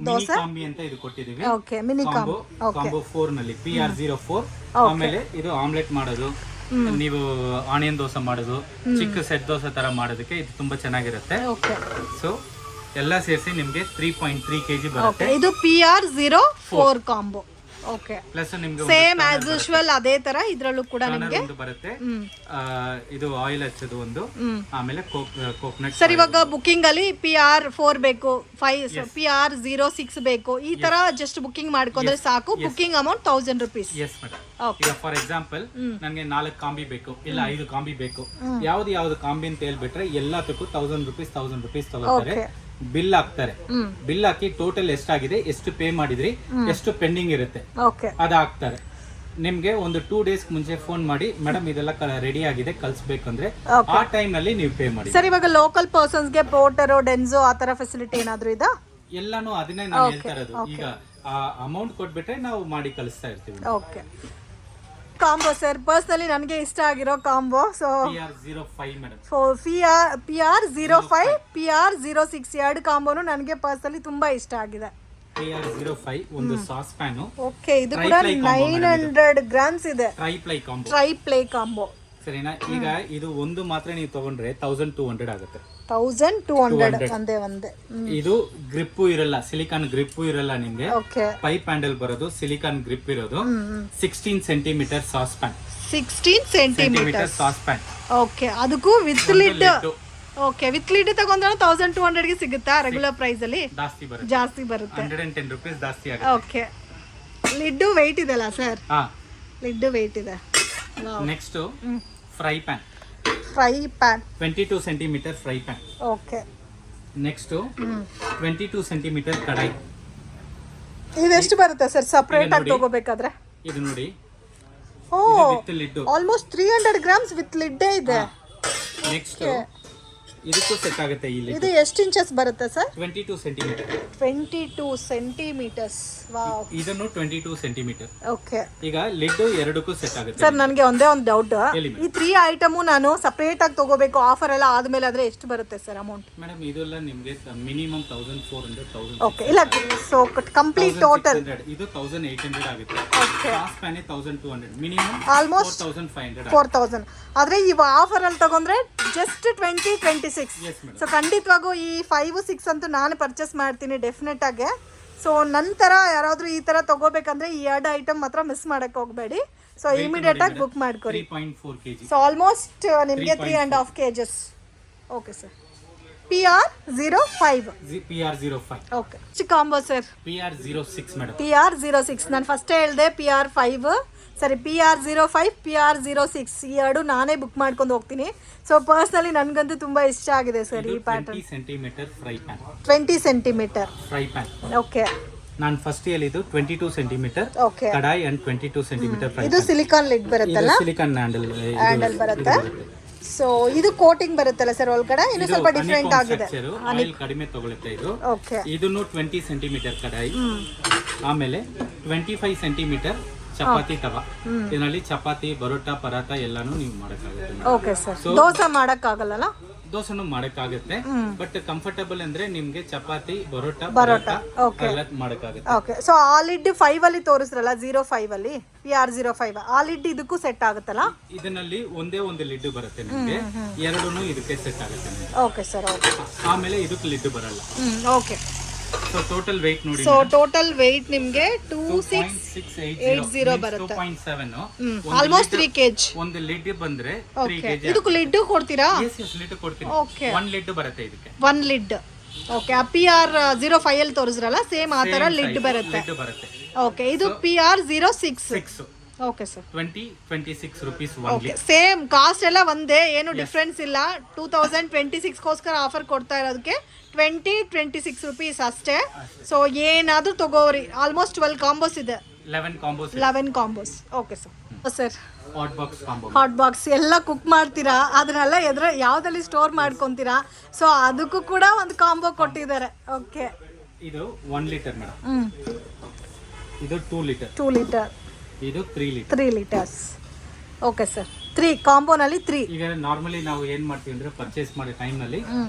ದೋಸೆ ಕಾಂಬಿ ಅಂತ ಇದು ಕೊಟ್ಟಿದ್ದೀವಿ. ಓಕೆ. Mini combo. ಕಾಂಬೋ 4 ನಲ್ಲಿ PR04. ಆಮೇಲೆ ಇದು ಆಮ್ಲೆಟ್ ಮಾಡೋದು, ನೀವು ಆನಿಯನ್ ದೋಸೆ ಮಾಡೋದು, ಚಿಕ್ಕ ಸೆಟ್ ದೋಸೆ ತರ ಮಾಡೋದಕ್ಕೆ ಇದು ತುಂಬಾ ಚೆನ್ನಾಗಿರುತ್ತೆ. ಓಕೆ. ಸೊ ಎಲ್ಲ ಸೇರಿಸಿ ನಿಮಗೆ 3.3 kg ಬರುತ್ತೆ. ಇದು PR04 ಕಾಂಬೋ. ಓಕೆ. ಪ್ಲಸ್ ನಿಮಗೆ ಸೇಮ್ ಆಸ್ ಯೂಶುವಲ್ ಅದೇ ತರ ಇದ್ರಲ್ಲೂ ಕೂಡ ನಿಮಗೆ ಬರುತ್ತೆ. ಇದು ಆಯಿಲ್ ಹಚ್ಚೋದು ಒಂದು, ಆಮೇಲೆ ಕೋಕೋನಟ್. ಸರ್ ಇವಾಗ ಬುಕಿಂಗ್ ಅಲ್ಲಿ PR4 ಬೇಕು, PR06 ಬೇಕು, ಈ ತರ ಜಸ್ಟ್ ಬುಕಿಂಗ್ ಮಾಡ್ಕೊಂಡ್ರೆ ಸಾಕು. Booking amount 1000 rupees. Yes madam. ಈಗ ಫಾರ್ ಎಕ್ಸಾಂಪಲ್ ನನಗೆ 4 ಕಾಂಬಿ ಬೇಕು, ಇಲ್ಲ 5 ಕಾಂಬಿ ಬೇಕು, ಯಾವ್ದು ಕಾಂಬಿ ಅಂತ ಹೇಳ್ಬಿಟ್ರೆ ಎಲ್ಲದಕ್ಕೂ 1000 rupees ತಗೋತಾರೆ. ಬಿಲ್ ಹಾಕ್ತಾರೆ. ಬಿಲ್ ಹಾಕಿ ಟೋಟಲ್ ಎಷ್ಟಾಗಿದೆ, ಎಷ್ಟು ಪೇ ಮಾಡಿದ್ರಿ, ಎಷ್ಟು ಪೆಂಡಿಂಗ್ ಇರುತ್ತೆ ಅದ ಹಾಕ್ತಾರೆ. ನಿಮ್ಗೆ ಒಂದು 2 days ಮುಂಚೆ ಫೋನ್ ಮಾಡಿ, ಮೇಡಮ್ ಇದೆಲ್ಲ ರೆಡಿ ಆಗಿದೆ ಕಳ್ಸ್ಬೇಕಂದ್ರೆ ಆ ಟೈಮ್ ನಲ್ಲಿ ನೀವು ಪೇ ಮಾಡಿ. ಸರ್ ಇವಾಗ ಲೋಕಲ್ ಪರ್ಸನ್ಸ್ ಗೆ ಪೋರ್ಟರ್, ಡೆನ್ಸೋ ಆ ತರ ಫೆಸಿಲಿಟಿ ಏನಾದ್ರು ಇದಾ? ಎಲ್ಲಾನು ಅದನ್ನೇ ನಾನು ಹೇಳ್ತಾ ಇರೋದು. ಈಗ ಆ ಅಮೌಂಟ್ ಕೊಟ್ಬಿಟ್ರೆ ನಾವು ಮಾಡಿ ಕಳಿಸ್ತಾ ಇರ್ತೀವಿ. ಓಕೆ. ಕಾಂಬೋ ಸರ್ ಪರ್ಸನಲಿ ನನಗೆ ಇಷ್ಟ ಆಗಿರೋ combo. So PR05 madam. So PR05, PR06 ಎರಡು ಕಾಂಬೋನು ನನಗೆ ಪರ್ಸನಲಿ ತುಂಬಾ ಇಷ್ಟ ಆಗಿದೆ. PR05 ಒಂದು ಸಾಸ್ ಪ್ಯಾನ್. ಓಕೆ. ಇದು ಕೂಡ 900 grams ಇದೆ. Tri ply combo. ಸರಿನಾ? ಈಗ ಇದು ಒಂದು ಮಾತ್ರ ನೀವು ತಗೊಂಡ್ರೆ 1200 ಆಗುತ್ತೆ. 1200 ಒಂದೇ. ಇದು ಗ್ರಿಪ್ಪು ಇರಲ್ಲ, ಸಿಲಿಕಾನ್ ಗ್ರಿಪ್ಪು ಇರಲ್ಲ ನಿಮ್ಗೆ. ಪೈಪ್ ಹ್ಯಾಂಡಲ್ ಬರೋದು, ಸಿಲಿಕಾನ್ ಗ್ರಿಪ್ ಇರೋದು. 16 centimetre saucepan. 16 centimetre saucepan. Okay. ಅದಕ್ಕೂ with lid. Okay. With lid ತಗೊಂಡ್ರೆ 1200 ಗೆ ಸಿಗುತ್ತಾ? ರೆಗ್ಯುಲರ್ ಪ್ರೈಸ್ ಅಲ್ಲಿ ಜಾಸ್ತಿ ಬರುತ್ತೆ. 110 rupees ಜಾಸ್ತಿ ಆಗುತ್ತೆ. ಓಕೆ. ಲಿಡ್ ವೆಯ್ಟ್ ಇದೆಲ್ಲ ಸರ್? ಲಿಡ್ ವೆಯ್ಟ್ ಇದೆ. Next fry PAN. 22 centimetre fry PAN. Okay. Next 22 centimetre ಕಡಾಯಿ. ಇದೆಷ್ಟು ಬರುತ್ತೆ ಸರ್ ಸಪರೇಟ್ ಆಗಿ ತಗೋಬೇಕಾದ್ರೆ? ಇದು ನೋಡಿ. With lid. Almost 300 grams with lid ಇದೆ. ನೆಕ್ಸ್ಟ್ ಇದಕ್ಕೂ ಸೆಟ್ ಆಗುತ್ತೆ. ಇದು ಎಷ್ಟು ಇಂಚಸ್ ಬರುತ್ತೆ ಸರ್? 22 ಸೆಂಟಿಮೀಟರ್. 22 ಸೆಂಟಿಮೀಟರ್ಸ್. ವಾವ್. ಇದನ್ನು 22 ಸೆಂಟಿಮೀಟರ್. ಓಕೆ. ಈಗ ಲಿಡ್ ಎರಡಕ್ಕೂ ಸೆಟ್ ಆಗುತ್ತೆ. ಸರ್ ನನಗೆ ಒಂದೇ ಒಂದು ಡೌಟ್. ಈ 3 ಐಟಮ್ ನಾನು ಸಪರೇಟ್ ಆಗಿ ತಗೋಬೇಕು, ಆಫರ್ ಎಲ್ಲ ಆದ್ಮೇಲೆ ಆದ್ರೆ ಎಷ್ಟು ಬರುತ್ತೆ ಸರ್ ಅಮೌಂಟ್? ಮೇಡಮ್ ಇದೆಲ್ಲ ನಿಮಗೆ ಮಿನಿಮಮ್ 1400. ಓಕೆ. ಇಲ್ಲ ಸೊ ಕಂಪ್ಲೀಟ್ ಟೋಟಲ್ ಇದು 1800 ಆಗುತ್ತೆ. Sauce PAN 1200, minimum almost 4000. ಆದ್ರೆ ಈ ಆಫರ್ ಅಲ್ಲಿ ತಗೊಂಡ್ರೆ ಜಸ್ಟ್ 2026. ಸೊ ಖಂಡಿತವಾಗೂ ಈ 5, 6 ಅಂತೂ ನಾನು ಪರ್ಚೇಸ್ ಮಾಡ್ತೀನಿ ಡೆಫಿನೆಟ್ ಆಗಿ. ಸೊ ನಂತರ ಯಾರಾದ್ರೂ ಈ ತರ ತಗೋಬೇಕಂದ್ರೆ ಈ 2 ಐಟಮ್ ಮಾತ್ರ ಮಿಸ್ ಮಾಡಕ್ ಹೋಗ್ಬೇಡಿ. ಸೊ ಇಮಿಡಿಯೇಟ್ ಆಗಿ ಬುಕ್ ಮಾಡ್ಕೊರಿ. 3.4 kg. ಸೊ ಆಲ್ಮೋಸ್ಟ್ ನಿಮಗೆ 3.5 kgs. Okay sir. PR05. Okay. Combo sir PR06 madam. PR06 ನಾನು ಫಸ್ಟ್ ಹೇಳಿದೆ. PR5 ಸರಿ. PR05, PR06 ಈ ಎರಡು ನಾನೇ ಬುಕ್ ಮಾಡ್ಕೊಂಡು ಹೋಗ್ತೀನಿ. ಸೊ ಪರ್ಸನಲಿ ನನಗಂತೂ ತುಂಬಾ ಇಷ್ಟ ಆಗಿದೆ ಸರ್ ಈ pattern. 20 centimetre fry PAN. 20 centimetre fry PAN. Okay. ನಾನು ಫಸ್ಟ್ ಹೇಳಿದ್ದು 22 ಸೆಂಟಿಮೀಟರ್ ಕಡಾಯಿ ಅಂಡ್ 22 ಸೆಂಟಿಮೀಟರ್ ಫ್ರೈ. ಇದು ಸಿಲಿಕಾನ್ ಲಿಡ್ ಬರುತ್ತಲ್ಲ? ಸಿಲಿಕಾನ್ ಹ್ಯಾಂಡಲ್ ಬರುತ್ತೆ. ಸೊ ಇದು ಕೋಟಿಂಗ್ ಬರುತ್ತಲ್ಲ ಸರ್ ಒಳಗಡೆ? ಇನ್ನು ಸ್ವಲ್ಪ ಡಿಫರೆಂಟ್ ಆಗಿದೆ. ಆಯಿಲ್ ಕಡಿಮೆ ತಗೊಳುತ್ತೆ ಇದು. ಓಕೆ. ಇದನ್ನು 20 ಸೆಂಟಿಮೀಟರ್ ಕಡಾಯಿ. ಆಮೇಲೆ 25 ಸೆಂಟಿಮೀಟರ್ ಚಪಾತಿ ತವಾ. ಇದರಲ್ಲಿ ಚಪಾತಿ, ಬರೋಟಾ, ಪರಾಟ ಎಲ್ಲಾನು ನೀವು ಮಾಡಕ್ಕಾಗುತ್ತೆ. Okay sir. ದೋಸೆ ಮಾಡಕ್ಕಾಗಲ್ಲ? ದೋಸೆನೂ ಮಾಡಕ್ಕಾಗುತ್ತೆ, ಬಟ್ ಕಂಫರ್ಟಬಲ್ ಅಂದ್ರೆ ನಿಮ್ಗೆ ಚಪಾತಿ ಬರೋಟ ಎಲ್ಲ ಮಾಡಕ್ಕಾಗುತ್ತೆ. ಓಕೆ, ಸೊ ಆ ಲಿಡ್ 5 ಅಲ್ಲಿ ತೋರಿಸ್ರಲ್ಲ 05 ಅಲ್ಲಿ PR05 ಆ ಲಿಡ್ ಇದಕ್ಕೂ ಸೆಟ್ ಆಗುತ್ತಲ್ಲ? ಇದರಲ್ಲಿ ಒಂದೇ ಒಂದು ಲಿಡ್ ಬರುತ್ತೆ ನಿಮ್ಗೆ, ಎರಡೂನು ಇದಕ್ಕೆ ಸೆಟ್ ಆಗುತ್ತೆ ನಿಮ್ಗೆ. Okay sir, okay. ಆಮೇಲೆ ಇದಕ್ಕೆ ಲಿಡ್ ಬರಲ್ಲ. ಓಕೆ. ಸೊ ಟೋಟಲ್ weight ನೋಡಿ, ಸೊ ಟೋಟಲ್ weight ನಿಮಗೆ 2680 ಬರುತ್ತೆ. 2.7 ಆಲ್ಮೋಸ್ಟ್ 3 kg. ಒಂದು ಲಿಡ್ ಬಂದ್ರೆ 3 kg. ಇದಕ್ಕೆ ಲಿಡ್ ಕೊಡ್ತೀರಾ? ಎಸ್ ಲಿಡ್ ಕೊಡ್ತೀನಿ. ಓಕೆ, ಒಂದು ಲಿಡ್ ಬರುತ್ತೆ ಇದಕ್ಕೆ, ಒಂದು ಲಿಡ್. ಓಕೆ, ಆ PR05 ಅಲ್ಲಿ ತೋರಿಸ್ರಲ್ಲ ಸೇಮ್ ಆ ತರ ಲಿಡ್ ಬರುತ್ತೆ. ಓಕೆ, ಇದು PR06. Okay sir, 26 rupees only. Okay, same cost ಎಲ್ಲ ಒಂದೇ, ಏನು ಡಿಫ್ರೆನ್ಸ್ ಇಲ್ಲ. 2026 ಗೋಸ್ಕರ ಆಫರ್ ಕೊಡ್ತಾ ಇರೋದಕ್ಕೆ 26 rupees ಅಷ್ಟೇ. ಸೊ ಏನಾದ್ರೂ ತಗೋರಿ, ಆಲ್ಮೋಸ್ಟ್ 12 ಕಾಂಬೋಸ್ ಇದೆ. 11 combos. Okay sir. Sir, hot box combo, hot box ಎಲ್ಲ ಕುಕ್ ಮಾಡ್ತೀರಾ, ಅದನ್ನೆಲ್ಲ ಯಾವ್ದಲ್ಲಿ ಸ್ಟೋರ್ ಮಾಡ್ಕೊಂತೀರಾ? ಸೊ ಅದಕ್ಕೂ ಕೂಡ ಒಂದು ಕಾಂಬೋ ಕೊಟ್ಟಿದ್ದಾರೆ. ಓಕೆ, ಇದು 1 ಲೀಟರ್ ಮೇಡಮ್, ಇದು 2 ಲೀಟರ್, ಇದು 3 ಲೀಟರ್ಸ್. Okay sir, 3 ಕಾಂಬೋನಲ್ಲಿ 3. ಈಗ ನಾರ್ಮಲಿ ನಾವು ಏನ್ ಮಾಡ್ತೀವಿ ಅಂದ್ರೆ ಪರ್ಚೇಸ್ ಮಾಡೋ ಟೈಮ್ ನಲ್ಲಿ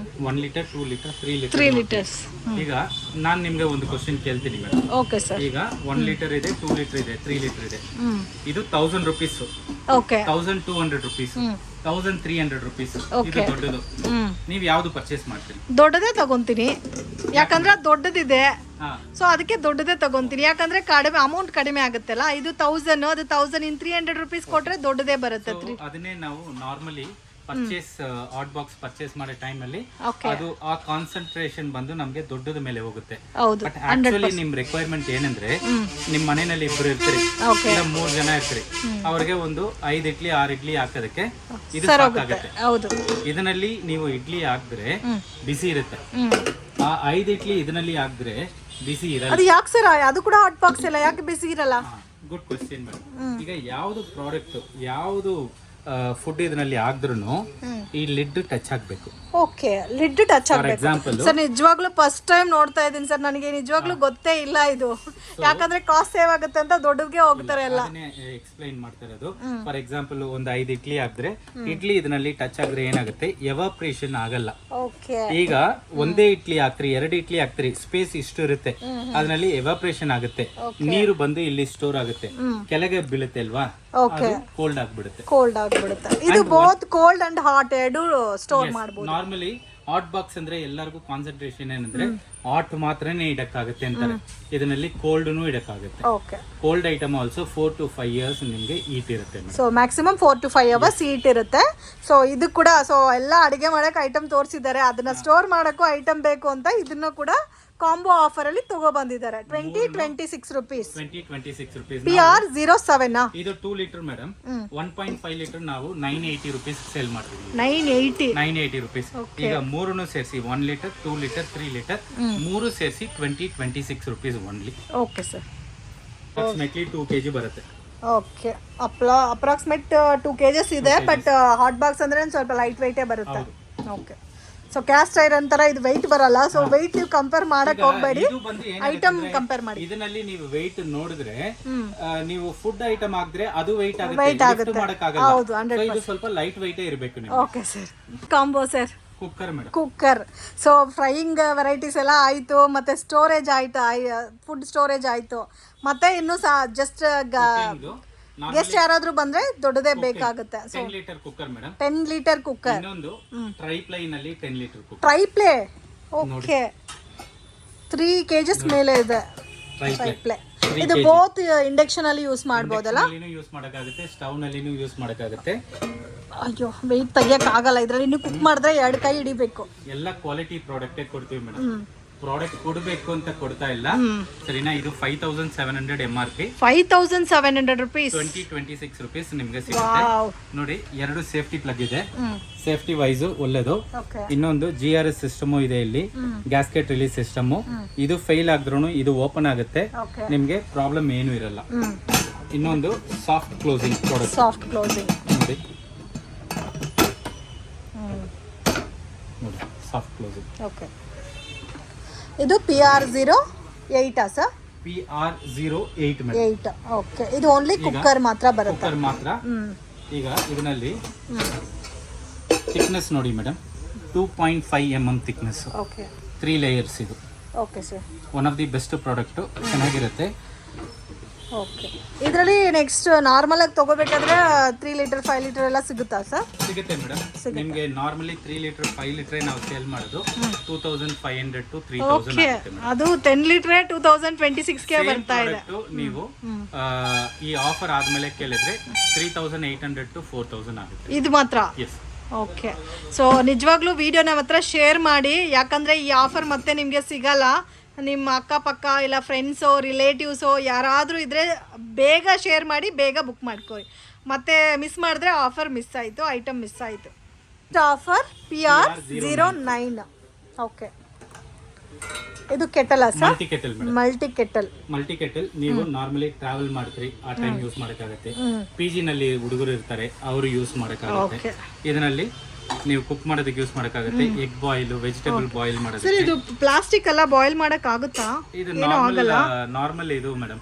1 ಲೀಟರ್, 2 ಲೀಟರ್, 3 ಲೀಟರ್ಸ್. ಈಗ ನಾನ್ ನಿಮ್ಗೆ ಒಂದು ಕ್ವಶನ್ ಕೇಳ್ತೀನಿ ಮೇಡಮ್. Okay sir. ಈಗ 1 ಲೀಟರ್ ಇದೆ, 2 ಲೀಟರ್ ಇದೆ, 3 ಲೀಟರ್ ಇದೆ. ಇದು 1000 rupees, ಓಕೆ, 1200 rupees, 1300 rupees. ಇದು ದೊಡ್ಡದು. ನೀವು ಯಾವ್ದು ಪರ್ಚೇಸ್ ಮಾಡ್ತೀರಿ? ದೊಡ್ಡದೇ ತಗೊಂತೀನಿ, ಯಾಕಂದ್ರೆ ದೊಡ್ಡದಿದೆ. ಸೊ ಅದಕ್ಕೆ ದೊಡ್ಡದೇ ತಗೊಂತೀನಿ, ಯಾಕಂದ್ರೆ ಕಡಿಮೆ ಅಮೌಂಟ್ ಕಡಿಮೆ ಆಗುತ್ತಲ್ಲ. ಇದು 1000, ಅದು 1300 rupees ಕೊಟ್ರೆ ದೊಡ್ಡದೇ ಬರುತ್ತೆ. ಅದನ್ನೇ ನಾವು normally purchase hot box purchase ಮಾಡೋ ಟೈಮ್ ಅಲ್ಲಿ ಅದು ಆ ಕಾನ್ಸಂಟ್ರೇಷನ್ ಬಂದು ನಮ್ಗೆ ದೊಡ್ಡದ ಮೇಲೆ ಹೋಗುತ್ತೆ. ಬಟ್ ಆಕ್ಚುಲಿ ನಿಮ್ ರಿಕ್ವೈರ್ಮೆಂಟ್ ಏನಂದ್ರೆ, ನಿಮ್ ಮನೆಯಲ್ಲಿ 2 ಇರ್ತೀರಿ ಇಲ್ಲ 3 ಜನ ಇರ್ತೀರಿ, ಅವ್ರಿಗೆ ಒಂದು 5 ಇಡ್ಲಿ 6 ಇಡ್ಲಿ ಹಾಕೋದಕ್ಕೆ ಇದು ಸಾಕಾಗುತ್ತೆ. ಇದರಲ್ಲಿ ನೀವು ಇಡ್ಲಿ ಹಾಕಿದ್ರೆ ಬಿಸಿ ಇರುತ್ತೆ, ಆ 5 ಇಡ್ಲಿ ಇದರಲ್ಲಿ ಹಾಕಿದ್ರೆ ಬಿಸಿ ಇರಲ್ಲ. ಅದು ಯಾಕೆ ಸರ್? ಅದು ಕೂಡ ಹಾಟ್ ಬಾಕ್ಸ್ ಎಲ್ಲ ಯಾಕೆ ಬಿಸಿ ಇರಲ್ಲ? Good question madam. ಈಗ ಯಾವ್ದು ಪ್ರಾಡಕ್ಟ್ ಯಾವ್ದು ಫುಡ್ ಇದರಲ್ಲಿ ಹಾಕಿದ್ರು ಈ ಲಿಡ್ ಟಚ್ ಆಗ್ಬೇಕು. ಓಕೆ, ಲಿಡ್ ಟಚ್ ಆಗಬೇಕು. ಸರ್ ನಿಜವಾಗ್ಲೂ ಫಸ್ಟ್ ಟೈಮ್ ನೋಡ್ತಾ ಇದ್ದೀನಿ ಸರ್, ನನಗೆ ನಿಜವಾಗ್ಲೂ ಗೊತ್ತೇ ಇಲ್ಲ ಇದು. ಯಾಕಂದ್ರೆ ಕಾಸ್ಟ್ ಸೇವ್ ಆಗುತ್ತೆ ಅಂತ ದೊಡ್ಡಗೆ ಹೋಗ್ತಾರೆ ಎಲ್ಲ. ಎಕ್ಸ್ಪ್ಲೈನ್ ಮಾಡ್ತಾ ಇರೋದು. ಫಾರ್ ಎಕ್ಸಾಂಪಲ್ ಒಂದು 5 ಇಡ್ಲಿ ಹಾಕಿದ್ರೆ ಇಡ್ಲಿ ಇದರಲ್ಲಿ ಟಚ್ ಆದ್ರೆ ಏನಾಗುತ್ತೆ, ಎವಾಪ್ರೇಷನ್ ಆಗಲ್ಲ. ಈಗ ಒಂದೇ ಇಡ್ಲಿ ಹಾಕ್ತಿರಿ, 2 ಇಡ್ಲಿ ಹಾಕ್ತಿರಿ, ಸ್ಪೇಸ್ ಇಷ್ಟು ಇರುತ್ತೆ, ಅದರಲ್ಲಿ ಎವಾಪ್ರೇಷನ್ ಆಗುತ್ತೆ, ನೀರು ಬಂದು ಇಲ್ಲಿ ಸ್ಟೋರ್ ಆಗುತ್ತೆ, ಕೆಳಗೆ ಬೀಳುತ್ತೆ ಅಲ್ವಾ, ಕೋಲ್ಡ್ ಆಗ್ಬಿಡುತ್ತೆ. ಇದು ಬೋತ್ ಕೋಲ್ಡ್ ಅಂಡ್ ಹಾಟ್ ಎರಡು ಸ್ಟೋರ್ ಮಾಡಬಹುದು. ನಾರ್ಮಲಿ ಹಾಟ್ ಬಾಕ್ಸ್ ಅಂದ್ರೆ ಎಲ್ಲರಿಗೂ ಕಾನ್ಸಂಟ್ರೇಷನ್ ಏನಂದ್ರೆ ಹಾಟ್ ಮಾತ್ರನೇ ಇಡಕ್ಕಾಗುತ್ತೆ ಅಂತಾರೆ, ಇದರಲ್ಲಿ ಕೋಲ್ಡ್ನು ಇಡಕ್ಕಾಗುತ್ತೆ. Cold item also 4 to 5 years ನಿಮ್ಗೆ ಹೀಟ್ ಇರುತ್ತೆ. So maximum 4 to 5 hours heat ಇರುತ್ತೆ. ಸೊ ಇದು ಕೂಡ ಸೊ ಎಲ್ಲ ಅಡಿಗೆ ಮಾಡಕ್ ಐಟಮ್ ತೋರಿಸಿದ್ದಾರೆ, ಅದನ್ನ ಸ್ಟೋರ್ ಮಾಡಕ್ಕೂ ಐಟಮ್ ಬೇಕು ಅಂತ ಇದನ್ನ ಕೂಡ ಕಾಂಬೋ ಆಫರ್ ಅಲ್ಲಿ ತಗೋ ಬಂದಿದ್ದಾರೆ. 26 rupees. PR07 ಇದು 2 ಲೀಟರ್ ಮೇಡಮ್. 1.5 ಲೀಟರ್ ನಾವು 980 rupees ಸೇಲ್ ಮಾಡ್ತೀವಿ. 980 rupees. ಈಗ ಮೂರನ್ನು ಸೇರಿಸಿ 1 ಲೀಟರ್, 2 ಲೀಟರ್, 3 ಲೀಟರ್ ಮೂರು ಸೇರಿಸಿ 26 rupees only. Okay sir, approximately 2 kg ಬರುತ್ತೆ. ಓಕೆ, ಅಪ್ರಾಕ್ಸಿಮೇಟ್ 2 kgs ಇದೆ, ಬಟ್ ಹಾಟ್ ಬಾಕ್ಸ್ ಅಂದ್ರೆ ಸ್ವಲ್ಪ ಲೈಟ್ ವೆಯ್ಟೇ ಬರುತ್ತೆ. ಓಕೆ, ಸೊ ಕ್ಯಾಸ್ಟ್ ಐರನ್ ತರ ಇದು weight ಬರಲ್ಲ. ಸೊ weight ನೀವು ಕಂಪೇರ್ ಮಾಡಕ್ ಹೋಗಬೇಡಿ, ಐಟಮ್ ಕಂಪೇರ್ ಮಾಡಿ. ಇದರಲ್ಲಿ ನೀವು weight ನೋಡಿದ್ರೆ ನೀವು ಫುಡ್ ಐಟಮ್ ಹಾಕಿದ್ರೆ ಅದು weight ಆಗುತ್ತೆ, ಮಾಡಕ್ ಆಗಲ್ಲ. ಹೌದು, 100%. ಇದು ಸ್ವಲ್ಪ ಲೈಟ್ weight ಇರಬೇಕು ನಿಮಗೆ. Okay sir. Combo sir, cooker madam, cooker. So frying varieties ಎಲ್ಲ ಆಯ್ತು, ಮತ್ತೆ ಸ್ಟೋರೇಜ್ ಆಯ್ತು, ಫುಡ್ ಸ್ಟೋರೇಜ್ ಆಯ್ತು, ಮತ್ತೆ ಇನ್ನು ಜಸ್ಟ್ ಗೆಸ್ಟ್ ಯಾರಾದ್ರೂ ಬಂದ್ರೆ ದೊಡ್ಡದೇ ಬೇಕಾಗುತ್ತೆ. 10 litre cooker madam, 10 litre cooker. ಇನ್ನೊಂದು ಟ್ರೈಪ್ಲೈ ನಲ್ಲಿ 10 litre cooker. Triply, okay, 3 kgs ಮೇಲೆ ಇದೆ ಟ್ರೈಪ್ಲೈ. ಇದು ಬೋತ್ ಇಂಡಕ್ಷನ್ ಅಲ್ಲಿ ಯೂಸ್ ಮಾಡಬಹುದಲ್ಲ? ಯೂಸ್ ಮಾಡಕ್ಕಾಗುತ್ತೆ, ಸ್ಟವ್ ನಲ್ಲಿನೂ ಯೂಸ್ ಮಾಡಕ್ಕಾಗುತ್ತೆ. ಅಯ್ಯೋ, ವೆಯ್ಟ್ ತೆಗಿಯಕ್ ಆಗಲ್ಲ ಇದ್ರಲ್ಲಿ, ಇನ್ನು ಕುಕ್ ಮಾಡಿದ್ರೆ 2 ಕೈ ಹಿಡಿಬೇಕು. ಎಲ್ಲ ಕ್ವಾಲಿಟಿ ಪ್ರಾಡಕ್ಟ್ ಕೊಡ್ತೀವಿ ಮೇಡಮ್, ಪ್ರಾಡಕ್ಟ್ ಕೊಡಬೇಕು ಅಂತ ಕೊಡ್ತಾ ಇಲ್ಲ, ಸರಿನಾ? ಇದು 5700 MRP, 5700 rupees, 26 rupees ನಿಮ್ಗೆ ಸಿಗುತ್ತೆ. ನೋಡಿ, 2 ಸೇಫ್ಟಿ ಪ್ಲಗ್ ಇದೆ, ಸೇಫ್ಟಿ ವೈಸ್ ಒಳ್ಳೆದು. ಇನ್ನೊಂದು GRS ಸಿಸ್ಟಮ್ ಇದೆ ಇಲ್ಲಿ, ಗ್ಯಾಸ್ಕೆಟ್ ರಿಲೀಸ್ ಸಿಸ್ಟಮ್. ಇದು ಫೇಲ್ ಆದ್ರೂ ಇದು ಓಪನ್ ಆಗುತ್ತೆ, ನಿಮ್ಗೆ ಪ್ರಾಬ್ಲಮ್ ಏನು ಇರಲ್ಲ. ಇನ್ನೊಂದು soft closing product, soft closing ನೋಡಿ, ಸಾಫ್ಟ್ ಕ್ಲೋಸಿಂಗ್. ಓಕೆ, ಇದು PR08 ಸರ್? PR08 8. ಓಕೆ, ಇದು ಓನ್ಲಿ ಕುಕ್ಕರ್ ಮಾತ್ರ ಬರುತ್ತೆ, ಕುಕ್ಕರ್ ಮಾತ್ರ. ಈಗ ಇದರಲ್ಲಿ ಥಿಕ್ನೆಸ್ ನೋಡಿ madam, 2.5 mm thickness, okay 3 layers. ಇದು okay sir. One of the best product, ಚೆನ್ನಾಗಿರುತ್ತೆ. ಓಕೆ. ಇದರಲ್ಲಿ ನೆಕ್ಸ್ಟ್ ನಾರ್ಮಲ್ ಆಗಿ ತಗೋಬೇಕಾದ್ರೆ 3 ಲೀಟರ್ 5 ಲೀಟರ್ ಎಲ್ಲ ಸಿಗುತ್ತಾ ಸರ್? ಸಿಗುತ್ತೆ ಮೇಡಮ್. ನಿಮಗೆ ನಾರ್ಮಲಿ 3 ಲೀಟರ್ 5 ಲೀಟರ್ ನಾವು ಸೇಲ್ ಮಾಡೋದು 2500 to 3000 ಆಗುತ್ತೆ ಮೇಡಮ್. ಅದು 10 ಲೀಟರ್ 2026 ಗೆ ಬರ್ತಾ ಇದೆ. ನೀವು ಈ ಆಫರ್ ಆದ್ಮೇಲೆ ಕೇಳಿದ್ರೆ 3800 to 4000 ಆಗುತ್ತೆ. ಇದು ಮಾತ್ರ? ಎಸ್. ಓಕೆ. ಸೊ ನಿಜವಾಗ್ಲೂ ವಿಡಿಯೋ ನಮ್ಮ ಹತ್ರ ಶೇರ್ ಮಾಡಿ, ಯಾಕಂದರೆ ಈ ಆಫರ್ ಮತ್ತೆ ನಿಮಗೆ ಸಿಗಲ್ಲ. ನಿಮ್ಮ ಅಕ್ಕಪಕ್ಕ ಇಲ್ಲ ಫ್ರೆಂಡ್ಸೋ ರಿಲೇಟಿವ್ಸೋ ಯಾರಾದರೂ ಇದ್ದರೆ ಬೇಗ ಶೇರ್ ಮಾಡಿ, ಬೇಗ ಬುಕ್ ಮಾಡ್ಕೊಳ್ಳಿ. ಮತ್ತೆ ಮಿಸ್ ಮಾಡಿದ್ರೆ ಆಫರ್ ಮಿಸ್ ಆಯಿತು, ಐಟಮ್ ಮಿಸ್ ಆಯಿತು. Offer PR09. ಓಕೆ. ಇದು ಕೆಟಲ್ ಸರ್? Multi kettle. ನೀವು ನಾರ್ಮಲಿ ಟ್ರಾವೆಲ್ ಮಾಡ್ತೀರಿ, ಆ ಟೈಮ್ ಯೂಸ್ ಮಾಡಕ್ಕಾಗತ್ತೆ. PG ನಲ್ಲಿ ಹುಡುಗರು ಇರ್ತಾರೆ, ಅವರು ಯೂಸ್ ಮಾಡಕ್ಕಾಗತ್ತೆ. ಇದರಲ್ಲಿ ನೀವು ಕುಕ್ ಮಾಡೋದಕ್ಕೆ ಯೂಸ್ ಮಾಡಕ್ಕಾಗತ್ತೆ. ಎಗ್ ಬಾಯ್ಲ್, ವೆಜಿಟೇಬಲ್ ಬಾಯ್ಲ್ ಮಾಡೋದಕ್ಕೆ. ಸರ್ ಇದು ಪ್ಲಾಸ್ಟಿಕ್ ಎಲ್ಲ ಬಾಯ್ಲ್ ಮಾಡಕ್ ಆಗುತ್ತಾ? ಇದು ನಾರ್ಮಲ್ ಇದು ಮೇಡಮ್,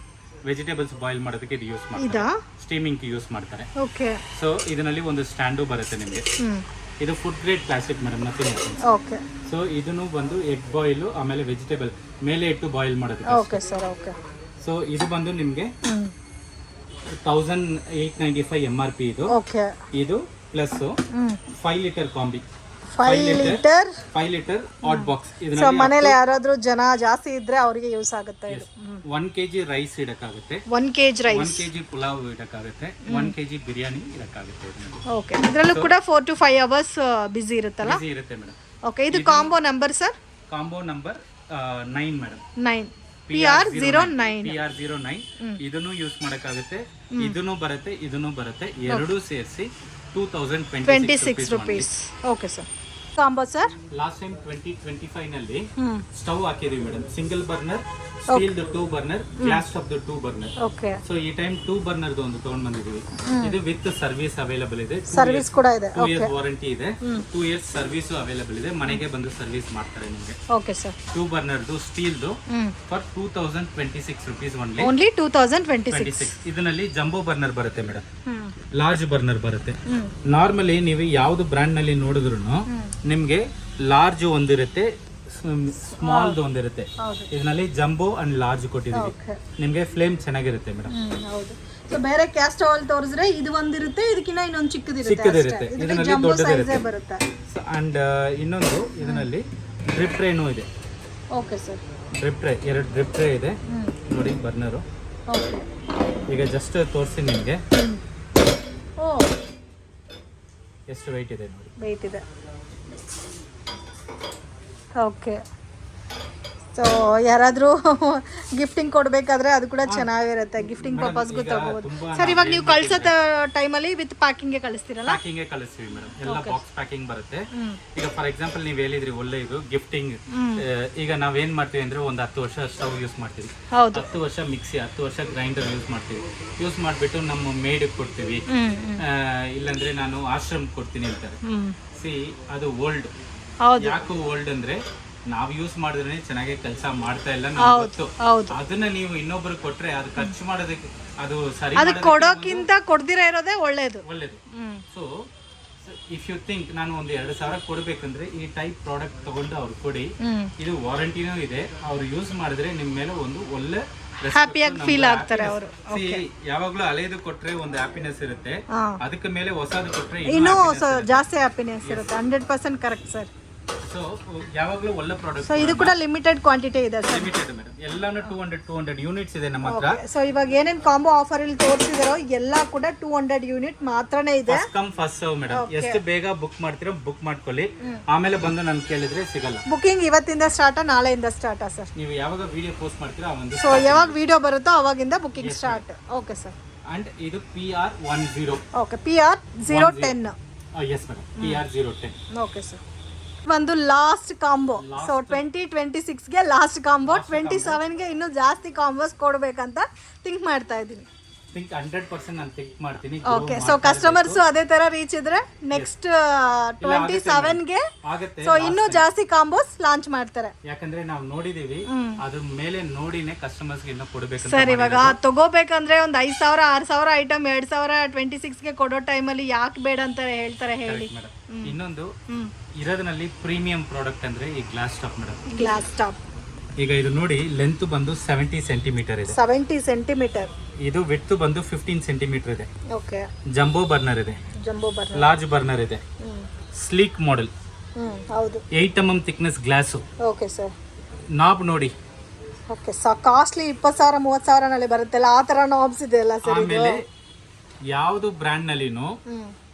ವೆಜಿಟೇಬಲ್ಸ್ ಬಾಯ್ಲ್ ಮಾಡೋದಕ್ಕೆ ಇದು ಯೂಸ್ ಮಾಡ್ತಾರೆ, ಸ್ಟೀಮಿಂಗ್ ಯೂಸ್ ಮಾಡ್ತಾರೆ. ಓಕೆ. ಸೊ ಇದರಲ್ಲಿ ಒಂದು ಸ್ಟ್ಯಾಂಡು ಬರುತ್ತೆ ನಿಮಗೆ. ಇದು food grade plastic madam, nothing. Okay. So ಇದನ್ನು ಬಂದು ಎಗ್ ಬಾಯ್ಲ್ ಆಮೇಲೆ ವೆಜಿಟೇಬಲ್ ಮೇಲೆ ಇಟ್ಟು ಬಾಯ್ಲ್ ಮಾಡೋದಕ್ಕೆ. Okay sir. ಓಕೆ. ಸೊ ಇದು ಬಂದು ನಿಮಗೆ 1895 MRP ಇದು. ಓಕೆ. ಇದು ಪ್ಲಸ್ 5 ಲೀಟರ್ ಕಾಂಬಿ, 5 ಲೀಟರ್ ಹಾಟ್ ಬಾಕ್ಸ್. ಸೊ ಮನೇಲಿ ಯಾರಾದ್ರೂ ಜನ ಜಾಸ್ತಿ ಇದ್ರೆ ಅವರಿಗೆ ಯೂಸ್ ಆಗುತ್ತೆ ಇದು. 1 kg ರೈಸ್ ಇಡಕ್ಕಾಗುತ್ತೆ, 1 kg ರೈಸ್, 1 kg ಪುಲಾವ್ ಇಡಕ್ಕಾಗುತ್ತೆ, 1 kg ಬಿರಿಯಾನಿ ಇಡಕ್ಕಾಗುತ್ತೆ. ಓಕೆ. ಇದರಲ್ಲೂ ಕೂಡ 4 to 5 ಅವರ್ಸ್ ಬಿಸಿ ಇರುತ್ತಲ್ಲ? ಬಿಸಿ ಇರುತ್ತೆ ಮೇಡಮ್. ಓಕೆ. ಇದು combo number sir? Combo number 9 madam. 9 PR09. ಇದನ್ನು ಯೂಸ್ ಮಾಡಕ್ಕಾಗುತ್ತೆ, ಇದನ್ನು ಬರುತ್ತೆ, ಇದನ್ನು ಬರುತ್ತೆ, ಎರಡೂ ಸೇರಿಸಿ 2026 rupees. Okay sir. Combo sir? Last time 2025 ನಲ್ಲಿ ಸ್ಟವ್ ಹಾಕಿದೀವಿ madam, single burner, steel 2 burner, glass stove 2 burner. Okay. So ಈ ಟೈಮ್ 2 ಬರ್ನರ್ ಒಂದು ತಗೊಂಡ್ ಬಂದಿದೀವಿ. ಇದು ವಿತ್ ಸರ್ವಿಸ್ ಅವೈಲಬಲ್ ಇದೆ, ಸರ್ವಿಸ್ ಕೂಡ ಇದೆ. 2 years ವಾರಂಟಿ ಇದೆ, 2 years ಸರ್ವಿಸ್ ಅವೈಲಬಲ್ ಇದೆ, ಮನೆಗೆ ಬಂದು ಸರ್ವಿಸ್ ಮಾಡ್ತಾರೆ ನಿಮಗೆ. Okay sir. 2 ಬರ್ನರ್ದು ಸ್ಟೀಲ್ದು ಫಾರ್ 2026 rupees ಓನ್ಲಿ. 2026. ಇದರಲ್ಲಿ ಜಂಬೋ ಬರ್ನರ್ ಬರುತ್ತೆ ಮೇಡಮ್, ಲಾರ್ಜ್ ಬರ್ನರ್ ಬರುತ್ತೆ. ನಾರ್ಮಲಿ ನೀವು ಯಾವ್ದು ಬ್ರ್ಯಾಂಡ್ ನಲ್ಲಿ ನೋಡಿದ್ರು ನಿಮ್ಗೆ ಲಾರ್ಜ್ ಒಂದಿರುತ್ತೆ, ಸ್ಮಾಲ್ ಒಂದಿರುತ್ತೆ. ಇದರಲ್ಲಿ ಜಂಬೋ ಅಂಡ್ ಲಾರ್ಜ್ ಕೊಟ್ಟಿದ್ದೀವಿ ನಿಮ್ಗೆ. ಫ್ಲೇಮ್ ಚೆನ್ನಾಗಿರುತ್ತೆ ಮೇಡಮ್. ಹೌದು. ಸೊ ಬೇರೆ ಕ್ಯಾಸ್ಟ್ ಆಯಿಲ್ ತೋರಿಸಿದ್ರೆ ಇದು ಒಂದಿರುತ್ತೆ, ಇದಕ್ಕಿಂತ ಇನ್ನೊಂದು ಚಿಕ್ಕದಿರುತ್ತೆ. ಇದರಲ್ಲಿ ದೊಡ್ಡದಿರುತ್ತೆ. ಅಂಡ್ ಇನ್ನೊಂದು ಇದರಲ್ಲಿ ಡ್ರಿಪ್ ಟ್ರೇನು ಇದೆ. Okay sir. Drip tray, 2 drip tray ಇದೆ ನೋಡಿ ಬರ್ನರು. ಓಕೆ. ಈಗ ಜಸ್ಟ್ ತೋರಿಸಿ ನಿಮಗೆ ಓ ಎಷ್ಟು ವೆಯ್ಟ್ ಇದೆ ನೋಡಿ. ವೆಯ್ಟ್ ಇದೆ. ಓಕೆ. ಸೊ ಯಾರಾದರೂ ಗಿಫ್ಟಿಂಗ್ ಕೊಡಬೇಕಾದ್ರೆ ಅದು ಕೂಡ ಚೆನ್ನಾಗಿರುತ್ತೆ, ಗಿಫ್ಟಿಂಗ್ ಪರ್ಪಸ್ಗೂ ತಗೋಬೋದು. ಸರ್ ಇವಾಗ ನೀವು ಕಳ್ಸೋ ಟೈಮಲ್ಲಿ ವಿತ್ ಪ್ಯಾಕಿಂಗ್ಗೆ ಕಳಿಸ್ತೀರಲ್ಲ? ಪ್ಯಾಕಿಂಗ್ಗೆ ಕಳಿಸ್ತೀವಿ ಮೇಡಮ್, ಎಲ್ಲ ಬಾಕ್ಸ್ ಪ್ಯಾಕಿಂಗ್ ಬರುತ್ತೆ. ಈಗ ಫಾರ್ ಎಕ್ಸಾಂಪಲ್ ನೀವು ಹೇಳಿದ್ರಿ ಒಳ್ಳೆ ಇದು ಗಿಫ್ಟಿಂಗ್. ಈಗ ನಾವೇನ್ ಮಾಡ್ತೀವಿ ಅಂದ್ರೆ ಒಂದು 10 ವರ್ಷ ಸ್ಟವ್ ಯೂಸ್ ಮಾಡ್ತೀವಿ, 10 ವರ್ಷ ಮಿಕ್ಸಿ, 10 ವರ್ಷ ಗ್ರೈಂಡರ್ ಯೂಸ್ ಮಾಡ್ತೀವಿ. ಯೂಸ್ ಮಾಡಿಬಿಟ್ಟು ನಮ್ಮ ಮೇಡ್ ಕೊಡ್ತೀವಿ, ಇಲ್ಲಾಂದ್ರೆ ನಾನು ಆಶ್ರಮ್ ಕೊಡ್ತೀನಿ ಅಂತಾರೆ. ಸಿ ಅದು ಓಲ್ಡ್. ಯಾಕೆ ಓಲ್ಡ್ ಅಂದ್ರೆ ನಾವು ಯೂಸ್ ಮಾಡಿದ್ರೆ ಚೆನ್ನಾಗಿ ಕೆಲಸ ಮಾಡ್ತಾ ಇಲ್ಲ, ಗೊತ್ತು. ಅದನ್ನ ನೀವು ಇನ್ನೊಬ್ರು ಕೊಟ್ರೆ ಅದು ಖರ್ಚು ಮಾಡೋದಕ್ಕೆ ಅದು ಸರಿ, ಅದು ಕೊಡೋಕ್ಕಿಂತ ಕೊಡ್ದಿರ ಇರೋದೇ ಒಳ್ಳೇದು. ಸೊ ಇಫ್ ಯು ಥಿಂಕ್ ನಾನು ಒಂದು 2000 ಕೊಡ್ಬೇಕಂದ್ರೆ ಈ ಟೈಪ್ ಪ್ರಾಡಕ್ಟ್ ತಗೊಂಡು ಅವ್ರು ಕೊಡಿ. ಇದು ವಾರಂಟಿನೂ ಇದೆ, ಅವ್ರು ಯೂಸ್ ಮಾಡಿದ್ರೆ ನಿಮ್ ಮೇಲೆ ಒಂದು ಒಳ್ಳೆ ಹ್ಯಾಪಿಯಾಗಿ ಫೀಲ್ ಆಗ್ತಾರೆ ಅವರು. ಯಾವಾಗ್ಲೂ ಹಳೇದು ಕೊಟ್ರೆ ಒಂದು ಹ್ಯಾಪಿನೆಸ್ ಇರುತ್ತೆ, ಅದಕ್ಕೆ ಮೇಲೆ ಹೊಸದು ಕೊಟ್ರೆ ಇನ್ನೂ ಜಾಸ್ತಿ ಹ್ಯಾಪಿನೆಸ್ ಇರುತ್ತೆ. 100% ಕರೆಕ್ಟ್ ಸರ್. ಸೊ ಯಾವಾಗಲೂ ಒಳ್ಳೆ ಪ್ರಾಡಕ್ಟ್. ಸೊ ಇದು ಕೂಡ ಲಿಮಿಟೆಡ್ ಕ್ವಾಂಟಿಟಿ ಇದೆ ಸರ್? ಲಿಮಿಟೆಡ್ ಮೇಡಮ್, ಎಲ್ಲಾನು 200 ಯೂನಿಟ್ಸ್ ಇದೆ ನಮ್ಮ ಹತ್ರ. ಸೊ ಇವಾಗ ಏನೇನ್ ಕಾಂಬೋ ಆಫರ್ ಇಲ್ಲಿ ತೋರಿಸಿದಾರೋ ಎಲ್ಲ ಕೂಡ 200 ಯೂನಿಟ್ ಮಾತ್ರನೇ ಇದೆ. First come first serve madam, ಎಷ್ಟು ಬೇಗ ಬುಕ್ ಮಾಡ್ತೀರೋ ಬುಕ್ ಮಾಡ್ಕೊಳ್ಳಿ, ಆಮೇಲೆ ಬಂದು ನಾನು ಕೇಳಿದ್ರೆ ಸಿಗಲ್ಲ. ಬುಕಿಂಗ್ ಇವತ್ತಿಂದ ಸ್ಟಾರ್ಟ್, ನಾಳೆಯಿಂದ ಸ್ಟಾರ್ಟ್ ಸರ್? ನೀವು ಯಾವಾಗ ವಿಡಿಯೋ ಪೋಸ್ಟ್ ಮಾಡ್ತೀರೋ ಅವಾಗ. ಸೊ ಯಾವಾಗ ವಿಡಿಯೋ ಬರುತ್ತೋ ಅವಾಗಿಂದ booking start. Okay sir. And ಇದು PR10. ಓಕೆ. PR010. Yes madam, PR010. Okay sir. ಒಂದು ಲಾಸ್ಟ್ ಕಾಂಬೋ. ಸೊ 2026ಗೆ ಲಾಸ್ಟ್ ಕಾಂಬೋ, 27ಗೆ ಇನ್ನೂ ಜಾಸ್ತಿ ಕಾಂಬೋಸ್ ಕೊಡ್ಬೇಕಂತ ಥಿಂಕ್ ಮಾಡ್ತಾ ಇದ್ದೀನಿ. ಥಿಂಕ್ 100% ನಾನು ಥಿಂಕ್ ಮಾಡ್ತೀನಿ. ಓಕೆ, ಸೊ ಕಸ್ಟಮರ್ಸ್ ಅದೇ ತರ ರೀಚ್ ಇದ್ರೆ ನೆಕ್ಸ್ಟ್ 27ಗೆ ಆಗುತ್ತೆ. ಸೊ ಇನ್ನೂ ಜಾಸ್ತಿ ಕಾಂಬೋಸ್ ಲಾಂಚ್ ಮಾಡ್ತಾರೆ. ಯಾಕಂದ್ರೆ ನಾವು ನೋಡಿದೀವಿ, ಅದ್ರ ಮೇಲೆ ನೋಡಿನೇ ಕಸ್ಟಮರ್ಸ್ ಗೆ ಇನ್ನೂ ಕೊಡಬೇಕು. ಸರ್ ಇವಾಗ ತಗೋಬೇಕಂದ್ರೆ ಒಂದು 5,000 6,000 ಐಟಮ್ 2026ಗೆ ಕೊಡೋ ಟೈಮಲ್ಲಿ ಯಾಕೆ ಬೇಡ ಅಂತ ಹೇಳ್ತಾರೆ ಹೇಳಿ. ಇನ್ನೊಂದು ಇರೋದ್ರಲ್ಲಿ ಪ್ರೀಮಿಯಂ ಪ್ರಾಡಕ್ಟ್ ಅಂದ್ರೆ ಈ glass top madam. Glass top ಈಗ ಇದು ನೋಡಿ, ಲೆಂತ್ ಬಂದು 70 ಸೆಂಟಿಮೀಟರ್ ಇದೆ. 70 ಸೆಂಟಿಮೀಟರ್. ಇದು ವಿಡ್ತ್ ಬಂದು 15 ಸೆಂಟಿಮೀಟರ್ ಇದೆ. ಓಕೆ. ಜಂಬೋ ಬರ್ನರ್ ಇದೆ, ಲಾರ್ಜ್ ಬರ್ನರ್ ಇದೆ, ಸ್ಲೀಕ್ ಮಾಡೆಲ್, ಹೌದು, 8 mm thickness glass. Okay sir. Knob ನೋಡಿ, ಓಕೆ, ಕಾಸ್ಟ್ಲಿ 20,000 30,000 ನಲ್ಲಿ ಬರುತ್ತಲ್ಲ ಆ ತರ ನಾಬ್ಸ್ ಇದೆ ಅಲ್ಲ ಸರ್. ಆಮೇಲೆ ಯಾವುದು ಬ್ರ್ಯಾಂಡ್ ನಲ್ಲಿನೂ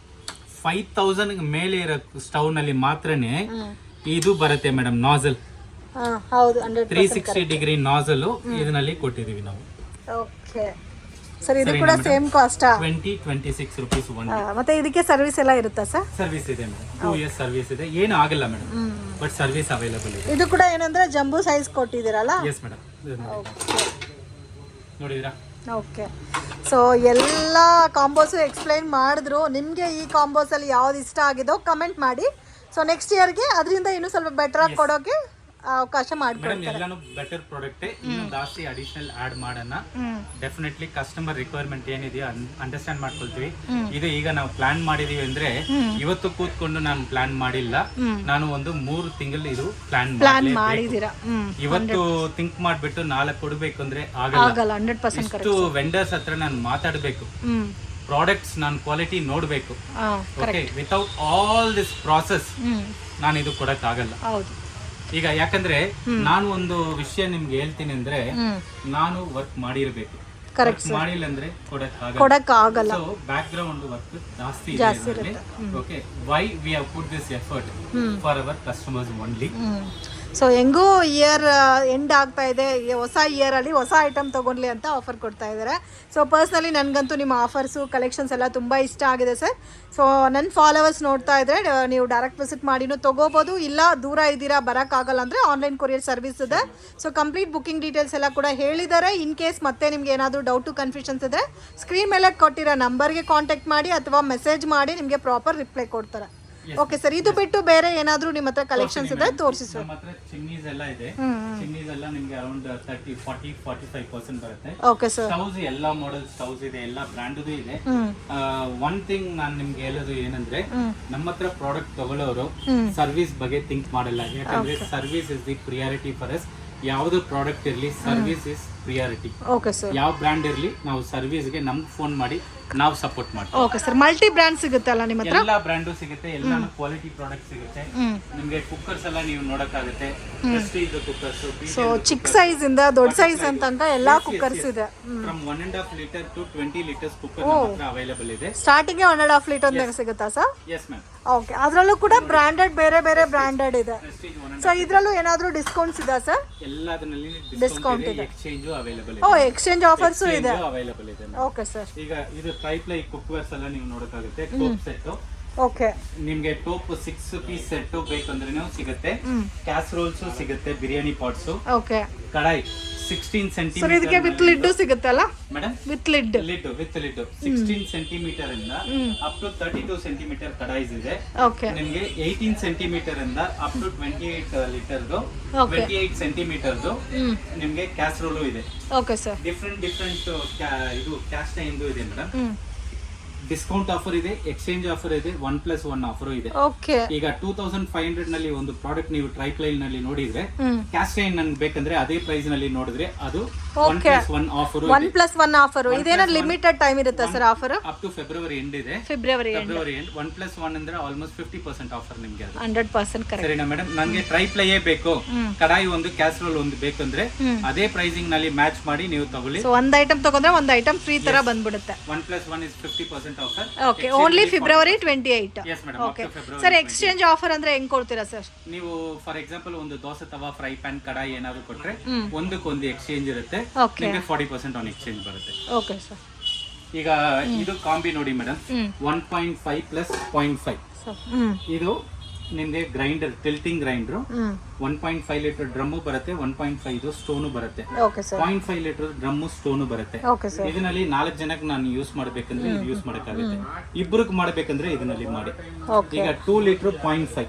5,000 ಮೇಲೆ ಇರೋ ಸ್ಟವ್ ನಲ್ಲಿ ಮಾತ್ರನೇ ಇದು ಬರುತ್ತೆ ಮೇಡಮ್. ನಾಜಲ್ ಹೌದು, 360 ಡಿಗ್ರಿ ನಾಜಲ್ ಇದರಲ್ಲಿ ಕೊಟ್ಟಿದೀವಿ ನಾವು. ಓಕೆ ಸರ್, ಇದು ಕೂಡ ಸೇಮ್ ಕಾಸ್ಟ್ 26 ರೂಪೀಸ್ ಒನ್. ಮತ್ತೆ ಇದಕ್ಕೆ ಸರ್ವಿಸ್ ಎಲ್ಲ ಇರುತ್ತಾ ಸರ್? ಸರ್ವಿಸ್ ಇದೆ ಮೇಡಮ್, 2 years ಸರ್ವಿಸ್ ಇದೆ. ಏನು ಆಗಲ್ಲ ಮೇಡಮ್, ಬಟ್ ಸರ್ವಿಸ್ ಅವೈಲೇಬಲ್ ಇದೆ. ಇದು ಕೂಡ ಏನಂದ್ರೆ ಜಂಬೋ ಸೈಜ್ ಕೊಟ್ಟಿದ್ದೀರಲ್ಲ? ಎಸ್ ಮೇಡಮ್, ನೋಡಿದ್ರಾ? ಓಕೆ, ಸೊ ಎಲ್ಲ ಕಾಂಬೋಸು ಎಕ್ಸ್ಪ್ಲೈನ್ ಮಾಡಿದ್ರು. ನಿಮಗೆ ಈ ಕಾಂಬೋಸಲ್ಲಿ ಯಾವ್ದು ಇಷ್ಟ ಆಗಿದೋ ಕಮೆಂಟ್ ಮಾಡಿ. ಸೊ ನೆಕ್ಸ್ಟ್ ಇಯರ್ಗೆ ಅದರಿಂದ ಇನ್ನೂ ಸ್ವಲ್ಪ ಬೆಟರ್ ಆಗಿ ಕೊಡೋಕೆ ಅವಕಾಶ ಮಾಡ್ಕೊಡ್ತಾರೆ. ಎಲ್ಲಾನು ಬೆಟರ್ ಪ್ರಾಡಕ್ಟ್, ಇನ್ನು ಜಾಸ್ತಿ ಅಡಿಷನಲ್ ಆಡ್ ಮಾಡೋಣ. ಡೆಫಿನೆಟ್ಲಿ ಕಸ್ಟಮರ್ ರಿಕ್ವೈರ್ಮೆಂಟ್ ಏನಿದೆಯೋ ಅಂಡರ್ಸ್ಟ್ಯಾಂಡ್ ಮಾಡ್ಕೊಳ್ತೀವಿ. ಇದು ಈಗ ನಾವು ಪ್ಲಾನ್ ಮಾಡಿದೀವಿ ಅಂದ್ರೆ ಇವತ್ತು ಕೂತ್ಕೊಂಡು ನಾನು ಪ್ಲಾನ್ ಮಾಡಿಲ್ಲ, ನಾನು ಒಂದು 3 ತಿಂಗಳು ಇದು ಪ್ಲಾನ್ ಮಾಡಿದೀರಾ. ಇವತ್ತು ಥಿಂಕ್ ಮಾಡ್ಬಿಟ್ಟು ನಾಳೆ ಕೊಡ್ಬೇಕು ಅಂದ್ರೆ ಆಗಲ್ಲ. 100% ಇಷ್ಟು ವೆಂಡರ್ಸ್ ಹತ್ರ ನಾನು ಮಾತಾಡ್ಬೇಕು, ಪ್ರಾಡಕ್ಟ್ಸ್ ನಾನು ಕ್ವಾಲಿಟಿ ನೋಡ್ಬೇಕು. Okay, without all this process ನಾನು ಇದು ಕೊಡಕ್ ಆಗಲ್ಲ. ಈಗ ಯಾಕಂದ್ರೆ ನಾನು ಒಂದು ವಿಷಯ ನಿಮ್ಗೆ ಹೇಳ್ತೀನಿ ಅಂದ್ರೆ, ನಾನು ವರ್ಕ್ ಮಾಡಿರ್ಬೇಕು, ಮಾಡಿಲ್ಲ ಅಂದ್ರೆ ಕೊಡಕ್ ಆಗಲ್ಲ. ಸೊ ಬ್ಯಾಕ್ ಗ್ರೌಂಡ್ ವರ್ಕ್ ಜಾಸ್ತಿ ಇದೆ. Okay, why we have put this effort for our customers only. So ಹೆಂಗೂ ಇಯರ್ ಎಂಡ್ ಆಗ್ತಾ ಇದೆ, ಹೊಸ ಇಯರಲ್ಲಿ ಹೊಸ ಐಟಮ್ ತೊಗೊಳ್ಲಿ ಅಂತ ಆಫರ್ ಕೊಡ್ತಾ ಇದ್ದಾರೆ. ಸೊ ಪರ್ಸ್ನಲಿ ನನಗಂತೂ ನಿಮ್ಮ ಆಫರ್ಸು ಕಲೆಕ್ಷನ್ಸ್ ಎಲ್ಲ ತುಂಬ ಇಷ್ಟ ಆಗಿದೆ ಸರ್. ಸೊ ನನ್ನ ಫಾಲೋವರ್ಸ್ ನೋಡ್ತಾ ಇದ್ದರೆ ನೀವು ಡೈರೆಕ್ಟ್ ವಿಸಿಟ್ ಮಾಡಿನೂ ತೊಗೋಬೋದು, ಇಲ್ಲ ದೂರ ಇದ್ದೀರಾ ಬರೋಕ್ಕಾಗಲ್ಲ ಅಂದರೆ ಆನ್ಲೈನ್ ಕೊರಿಯರ್ ಸರ್ವಿಸ್ ಇದೆ. ಸೊ ಕಂಪ್ಲೀಟ್ ಬುಕ್ಕಿಂಗ್ ಡೀಟೇಲ್ಸ್ ಎಲ್ಲ ಕೂಡ ಹೇಳಿದ್ದಾರೆ. ಇನ್ ಕೇಸ್ ಮತ್ತೆ ನಿಮ್ಗೆ ಏನಾದರೂ ಡೌಟು ಕನ್ಫ್ಯೂಷನ್ಸ್ ಇದೆ, ಸ್ಕ್ರೀನ್ ಮೇಲೆ ಕೊಟ್ಟಿರೋ ನಂಬರ್ಗೆ ಕಾಂಟ್ಯಾಕ್ಟ್ ಮಾಡಿ ಅಥವಾ ಮೆಸೇಜ್ ಮಾಡಿ, ನಿಮಗೆ ಪ್ರಾಪರ್ ರಿಪ್ಲೈ ಕೊಡ್ತಾರೆ. ಓಕೆ ಸರ್, ಇದು ಬಿಟ್ಟು ಬೇರೆ ಏನಾದರೂ ನಿಮ್ಮ ಹತ್ರ ಕಲೆಕ್ಷನ್ಸ್ ಇದೆ ತೋರಿಸಿ ಸರ್. ನಮ್ಮ ಹತ್ರ ಚಿಮ್ನೀಸ್ ಎಲ್ಲ ಇದೆ. ಚಿಮ್ನೀಸ್ ಎಲ್ಲ ನಿಮಗೆ ಅರೌಂಡ್ 30-45% ಬರುತ್ತೆ. Okay sir. ಸ್ಟವ್ಸ್ ಎಲ್ಲ ಮಾಡೆಲ್ ಸ್ಟವ್ಸ್ ಇದೆ, ಎಲ್ಲ ಬ್ರ್ಯಾಂಡ್ದು ಇದೆ. ಒನ್ ಥಿಂಗ್ ನಾನು ನಿಮ್ಗೆ ಹೇಳೋದು ಏನಂದ್ರೆ, ನಮ್ಮ ಹತ್ರ ಪ್ರಾಡಕ್ಟ್ ತಗೊಳ್ಳೋರು ಸರ್ವಿಸ್ ಬಗ್ಗೆ ಥಿಂಕ್ ಮಾಡಲ್ಲ. ಯಾಕಂದ್ರೆ service is the priority for us. ಯಾವುದು ಪ್ರಾಡಕ್ಟ್ ಇರಲಿ, service is priority. Okay sir. ಯಾವ ಬ್ರ್ಯಾಂಡ್ ಇರಲಿ, ನಾವು ಸರ್ವಿಸ್ಗೆ ನಮ್ಗೆ ಫೋನ್ ಮಾಡಿ ನಾವು ಸಪೋರ್ಟ್ ಮಾಡ್ತೀವಿ. ಓಕೆ ಸರ್, ಮಲ್ಟಿ ಬ್ರ್ಯಾಂಡ್ ಸಿಗುತ್ತಲ್ಲ ನಿಮ್ಮ ಹತ್ರ? ಎಲ್ಲ ಬ್ರ್ಯಾಂಡು ಸಿಗುತ್ತೆ, ಎಲ್ಲಾನು ಕ್ವಾಲಿಟಿ ಪ್ರಾಡಕ್ಟ್ ಸಿಗುತ್ತೆ. ನಿಮಗೆ ಕುಕ್ಕರ್ಸ್ ಎಲ್ಲ ನೀವು ನೋಡಕ್ಕಾಗುತ್ತೆ, ಪ್ರೆಸ್ಟೀಜ್ ಕುಕ್ಕರ್ಸ್. ಸೊ ಚಿಕ್ಕ ಸೈಜ್ ಇಂದ ದೊಡ್ಡ ಸೈಜ್ ಅಂತ ಎಲ್ಲಾ ಕುಕ್ಕರ್ಸ್ ಇದೆ. From 1.5 litre to 20 litres cooker ನಮ್ಮ ಹತ್ರ ಅವೈಲೇಬಲ್ ಇದೆ. ಸ್ಟಾರ್ಟಿಂಗ್ 1.5 ಲೀಟರ್ ಸಿಗುತ್ತಾ ಸರ್? Yes ma'am. ಓಕೆ, ಅದರಲ್ಲೂ ಕೂಡ ಬ್ರಾಂಡೆಡ್ ಬೇರೆ ಬೇರೆ ಬ್ರಾಂಡೆಡ್ ಇದೆ. ಸೊ ಇದರಲ್ಲೂ ಏನಾದರೂ ಡಿಸ್ಕೌಂಟ್ಸ್ ಇದೆ ಸರ್? ಎಲ್ಲದರಲ್ಲಿ ಡಿಸ್ಕೌಂಟ್ ಇದೆ. ಎಕ್ಸ್ಚೇಂಜ್ ಅವೈಲೇಬಲ್ ಇದೆ. ಓ, ಎಕ್ಸ್ಚೇಂಜ್ ಆಫರ್ಸ್ ಇದೆ. ಅವೈಲೇಬಲ್ ಇದೆ. Okay sir. ಈಗ ಇದು ಟ್ರೈಪ್ಲೈ ಕುಕ್ವೇರ್ಸ್ ಎಲ್ಲ ನೀವು ನೋಡಕ್ಕಾಗುತ್ತೆ. ಟೋಪ್ ಸೆಟ್, ಓಕೆ, ನಿಮ್ಗೆ ಟೋಪ್ 6 ಪೀಸ್ ಸೆಟ್ ಬೇಕಂದ್ರೂ ಸಿಗುತ್ತೆ. ಕ್ಯಾಸರೋಲ್ಸ್ ಸಿಗುತ್ತೆ, ಬಿರಿಯಾನಿ ಪಾಟ್ಸ್. ಓಕೆ, ಕಡಾಯಿ 16 ಸೆಂಟಿಮೀಟರ್. ಸರ್ ಇದಕ್ಕೆ ವಿತ್ ಲಿಡ್ ಸಿಗುತ್ತಲ್ಲ ಮೇಡಮ್? ವಿತ್ ಲಿಡ್ 16 ಸೆಂಟಿಮೀಟರ್ ಇಂದ ಅಪ್ ಟು 32 ಸೆಂಟಿಮೀಟರ್ ಕಡಾಯಿಸ್ ಇದೆ. ಓಕೆ, ನಿಮಗೆ 18 ಸೆಂಟಿಮೀಟರ್ ಇಂದ ಅಪ್ ಟು 28 ಲೀಟರ್ದು 28 ಸೆಂಟಿಮೀಟರ್ದು ನಿಮ್ಗೆ ಕ್ಯಾಸರೋಲು ಇದೆ. Okay sir. ಡಿಫ್ರೆಂಟ್ ಇದು ಕ್ಯಾಸ್ಟ್ ಇಂದು ಇದೆ ಮೇಡಮ್. ಡಿಸ್ಕೌಂಟ್ ಆಫರ್ ಇದೆ, ಎಕ್ಸ್ಚೇಂಜ್ ಆಫರ್ ಇದೆ, 1+1 ಆಫರ್ ಇದೆ. ಓಕೆ, ಈಗ 2500 ನಲ್ಲಿ ಒಂದು ಪ್ರಾಡಕ್ಟ್ ನೀವು ಟ್ರೈಪ್ಲೈನ್ ನಲ್ಲಿ ನೋಡಿದ್ರೆ, ಕ್ಯಾಸ್ಟ್ ಐನ್ ನನ್ ಬೇಕಂದ್ರೆ ಅದೇ ಪ್ರೈಸ್ ನಲ್ಲಿ ನೋಡಿದ್ರೆ ಅದು 1+1 ಆಫರ್. 1+1 ಆಫರ್ ಇದೇನ ಲಿಮಿಟೆಡ್ ಟೈಮ್ ಇರುತ್ತೆ sir offer? Up to February end ಇದೆ. ಫೆಬ್ರವರಿ ಎಂಡ್ 1+1 ಅಂದ್ರೆ ಆಲ್ಮೋಸ್ಟ್ 50% ಆಫರ್ ನಿಮ್ಗೆ ಅದು. 100% ಕರೆಕ್ಟ್. ಸರಿನಾ ಮೇಡಮ್? ನಂಗೆ ಟ್ರೈಪ್ಲೈಯೇ ಬೇಕು, ಕಡಾಯಿ ಒಂದು, ಕ್ಯಾಸರೋಲ್ ಒಂದು ಬೇಕಂದ್ರೆ ಅದೇ ಪ್ರೈಸಿಂಗ್ ನಲ್ಲಿ ಮ್ಯಾಚ್ ಮಾಡಿ ನೀವು ತಗೊಳ್ಳಿ. ಸೊ ಒಂದು ಐಟಮ್ ತಗೊಂಡ್ರೆ ಒಂದು ಐಟಮ್ ಫ್ರೀ ತರ ಬಂದ್ಬಿಡುತ್ತೆ. 1+1 is 50% offer. Okay, only February 28. S madam. Okay sir, exchange offer ಅಂದ್ರೆ ಹೆಂಗ್ ಕೊಡ್ತೀರಾ ಸರ್? ನೀವು ಫಾರ್ ಎಕ್ಸಾಂಪಲ್ ಒಂದು ದೋಸೆ ತವಾ, ಫ್ರೈ ಪ್ಯಾನ್, ಕಡಾಯಿ ಏನಾದ್ರು ಕೊಟ್ರೆ ಒಂದಕ್ಕೊಂದು ಎಕ್ಸ್ಚೇಂಜ್ ಇರುತ್ತೆ. ನಿಮಗೆ 40% ಆನ್ ಎಕ್ಸ್ಚೇಂಜ್ ಬರುತ್ತೆ. Okay sir. ಈಗ ಇದು ಕಾಂಬಿ ನೋಡಿ ಮೇಡಮ್, 1.5 + 0.5. ಇದು ನಿಮ್ಗೆ grinder tilting grinder 1.5 litre drum ಬರುತ್ತೆ, 1.5 ಸ್ಟೋನು ಬರುತ್ತೆ, okay sir. 0.5 litre drum stone ಬರುತ್ತೆ. Okay sir. ಇದರಲ್ಲಿ 4 ಜನಕ್ಕೆ ನಾನು ಯೂಸ್ ಮಾಡ್ಬೇಕಂದ್ರೆ ಇದು ಯೂಸ್ ಮಾಡಕ್ಕಾಗುತ್ತೆ. ಇಬ್ಬರಿಗೆ ಮಾಡ್ಬೇಕಂದ್ರೆ ಇದರಲ್ಲಿ ಮಾಡಿ. ಈಗ 2 ಲೀಟರ್ 0.5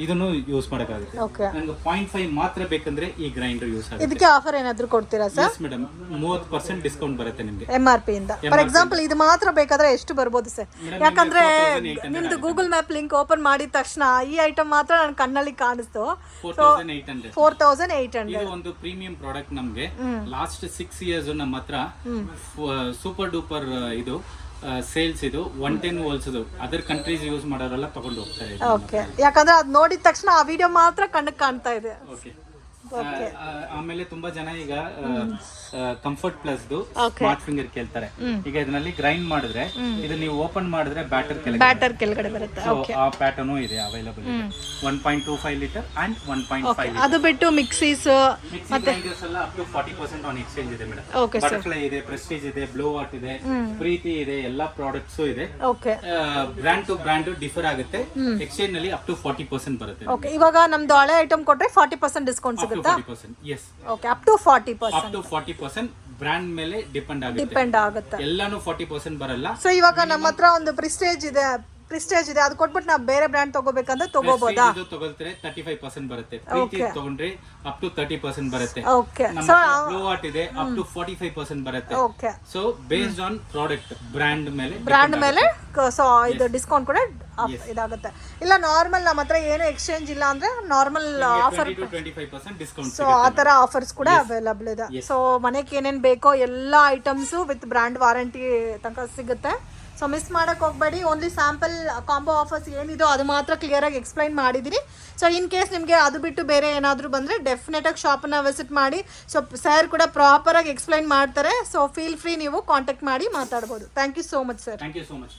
ಇದನ್ನು ಯೂಸ್ ಮಾಡಕ್ಕಾಗುತ್ತೆ. ನಂಗೆ 0.5 ಮಾತ್ರ ಬೇಕಂದ್ರೆ ಈ ಗ್ರೈಂಡರ್ ಯೂಸ್ ಆಗುತ್ತೆ. ಇದಕ್ಕೆ ಆಫರ್ ಏನಾದ್ರು ಕೊಡ್ತೀರಾ ಸರ್? ಎಸ್ ಮೇಡಮ್, 30% ಡಿಸ್ಕೌಂಟ್ ಬರುತ್ತೆ ನಿಮ್ಗೆ MRP ಇಂದ. ಫಾರ್ ಎಕ್ಸಾಂಪಲ್ ಇದು ಮಾತ್ರ ಬೇಕಾದ್ರೆ ಎಷ್ಟು ಬರ್ಬೋದು ಸರ್? ಯಾಕಂದ್ರೆ ನಿಮ್ದು ಗೂಗಲ್ ಮ್ಯಾಪ್ ಲಿಂಕ್ ಓಪನ್ ಮಾಡಿದ ತಕ್ಷಣ ಈ ಐಟಮ್ ಮಾತ್ರ ನನ್ನ ಕಣ್ಣಲ್ಲಿ ಕಾಣಿಸ್ತು. 4800. ಇದು ಒಂದು ಪ್ರೀಮಿಯಂ ಪ್ರಾಡಕ್ಟ್. ನಮ್ಗೆ ಲಾಸ್ಟ್ 6 ಇಯರ್ಸ್ ನಮ್ಮ ಹತ್ರ ಸೂಪರ್ ಡೂಪರ್ ಇದು ಸೇಲ್ಸ್ ಇದು 110 ವೋಲ್ಟ್ಸ್ ಅದರ್ ಕಂಟ್ರೀಸ್ ಯೂಸ್ ಮಾಡೋರೆಲ್ಲ ತಗೊಂಡು ಹೋಗ್ತಾರೆ. ಓಕೆ, ಯಾಕಂದ್ರೆ ಅದು ನೋಡಿದ ತಕ್ಷಣ ಆ ವಿಡಿಯೋ ಮಾತ್ರ ಕಣ್ಣಿಗೆ ಕಾಣ್ತಾ ಇದೆ. ಆಮೇಲೆ ತುಂಬಾ ಜನ ಈಗ ಕಂಫರ್ಟ್ ಪ್ಲಸ್ ಸ್ಮಾರ್ಟ್ ಫಿಂಗರ್ ಕೇಳ್ತಾರೆ. ಈಗ ಇದರಲ್ಲಿ ಗ್ರೈಂಡ್ ಮಾಡಿದ್ರೆ ಇದು ನೀವು ಓಪನ್ ಮಾಡಿದ್ರೆ ಬ್ಯಾಟರ್ ಕೆಳಗಡೆ ಬರುತ್ತೆ. ಆ ಪ್ಯಾಟರ್ನ್ ಇದೆ ಅವೈಲಬಲ್ ಇದೆ. 1.25 ಲೀಟರ್ ಅಂಡ್ 1.5 ಲೀಟರ್. ಅದು ಬಿಟ್ಟು ಮಿಕ್ಸೀಸ್ ಮತ್ತೆ ಎಲ್ಲ ಅಪ್ ಟು 40% ಆನ್ ಎಕ್ಸ್ಚೇಂಜ್ ಇದೆ ಮೇಡಮ್. ಬಟರ್ಫ್ಲೈ ಇದೆ, ಪ್ರೆಸ್ಟೀಜ್ ಇದೆ, ಬ್ಲೋ ಆರ್ಟ್ ಇದೆ, ಪ್ರೀತಿ ಇದೆ, ಎಲ್ಲಾ ಪ್ರಾಡಕ್ಟ್ಸ್ ಇದೆ. ಬ್ರ್ಯಾಂಡ್ ಟು ಬ್ರ್ಯಾಂಡ್ ಡಿಫರ್ ಆಗುತ್ತೆ. ಎಕ್ಸ್ಚೇಂಜ್ ನಲ್ಲಿ ಅಪ್ ಟು 40% ಬರುತ್ತೆ. ಓಕೆ, ಇವಾಗ ನಮ್ದು ಹಳೆ ಐಟಮ್ ಕೊಟ್ರೆ 40% ಡಿಸ್ಕೌಂಟ್ ಸಿಗುತ್ತೆ. 40%, yes. Okay, up to 40%. Up to 40% brand ಮೇಲೆ ಡಿಪೆಂಡ್ ಆಗುತ್ತೆ. ಎಲ್ಲಾನು 40% ಬರಲ್ಲ. ಸೊ ಇವಾಗ ನಮ್ಮ ಹತ್ರ ಒಂದು ಪ್ರೆಸ್ಟೇಜ್ ಇದೆ, ಅದು ಕೊಟ್ಬಿಟ್ಟು ನಾವು ಬೇರೆ ಬ್ರ್ಯಾಂಡ್ ತಗೋಬೇಕಂದ್ರೆ ತಗೋಬಹುದಾ? ಇದು ತಗೊಳ್ತಾರೆ 35% ಬರುತ್ತೆ. ಪ್ರೀತಿ ತಗೊಂಡ್ರೆ ಅಪ್ ಟು 30% ಬರುತ್ತೆ. ಓಕೆ, ಸೊ ಬ್ಲೂ ಆರ್ಟ್ ಇದೆ ಅಪ್ ಟು 45% ಬರುತ್ತೆ. Okay, so based on product brand ಮೇಲೆ ಸೊ ಇದು ಡಿಸ್ಕೌಂಟ್ ಕೂಡ ಇದಾಗುತ್ತೆ. ಇಲ್ಲ ನಾರ್ಮಲ್ ನಮ್ಮ ಹತ್ರ ಏನು ಎಕ್ಸ್ಚೇಂಜ್ ಇಲ್ಲ ಅಂದ್ರೆ ನಾರ್ಮಲ್ ಆಫರ್ 25% ಡಿಸ್ಕೌಂಟ್. ಸೊ ಆ ತರ ಆಫರ್ಸ್ ಕೂಡ ಅವೈಲಬಲ್ ಇದೆ. ಸೊ ಮನೆಗೆ ಏನೇನ್ ಬೇಕೋ ಎಲ್ಲ ಐಟಮ್ಸ್ ವಿತ್ ಬ್ರ್ಯಾಂಡ್ ವಾರಂಟಿ ತನಕ ಸಿಗುತ್ತೆ. ಸೊ ಮಿಸ್ ಮಾಡಕ್ಕೆ ಹೋಗಬೇಡಿ. ಓನ್ಲಿ ಸ್ಯಾಂಪಲ್ ಕಾಂಬೋ ಆಫರ್ಸ್ ಏನಿದೋ ಅದು ಮಾತ್ರ ಕ್ಲಿಯರಾಗಿ ಎಕ್ಸ್ಪ್ಲೈನ್ ಮಾಡಿದ್ದೀನಿ. ಸೊ ಇನ್ ಕೇಸ್ ನಿಮಗೆ ಅದು ಬಿಟ್ಟು ಬೇರೆ ಏನಾದರೂ ಬಂದರೆ ಡೆಫಿನೆಟಾಗಿ ಶಾಪನ್ನು ವಿಸಿಟ್ ಮಾಡಿ. ಸೊ ಸರ್ ಕೂಡ ಪ್ರಾಪರಾಗಿ ಎಕ್ಸ್ಪ್ಲೈನ್ ಮಾಡ್ತಾರೆ. ಸೊ ಫೀಲ್ ಫ್ರೀ ನೀವು ಕಾಂಟ್ಯಾಕ್ಟ್ ಮಾಡಿ ಮಾತಾಡ್ಬೋದು. Thank you so much sir. Thank you so much.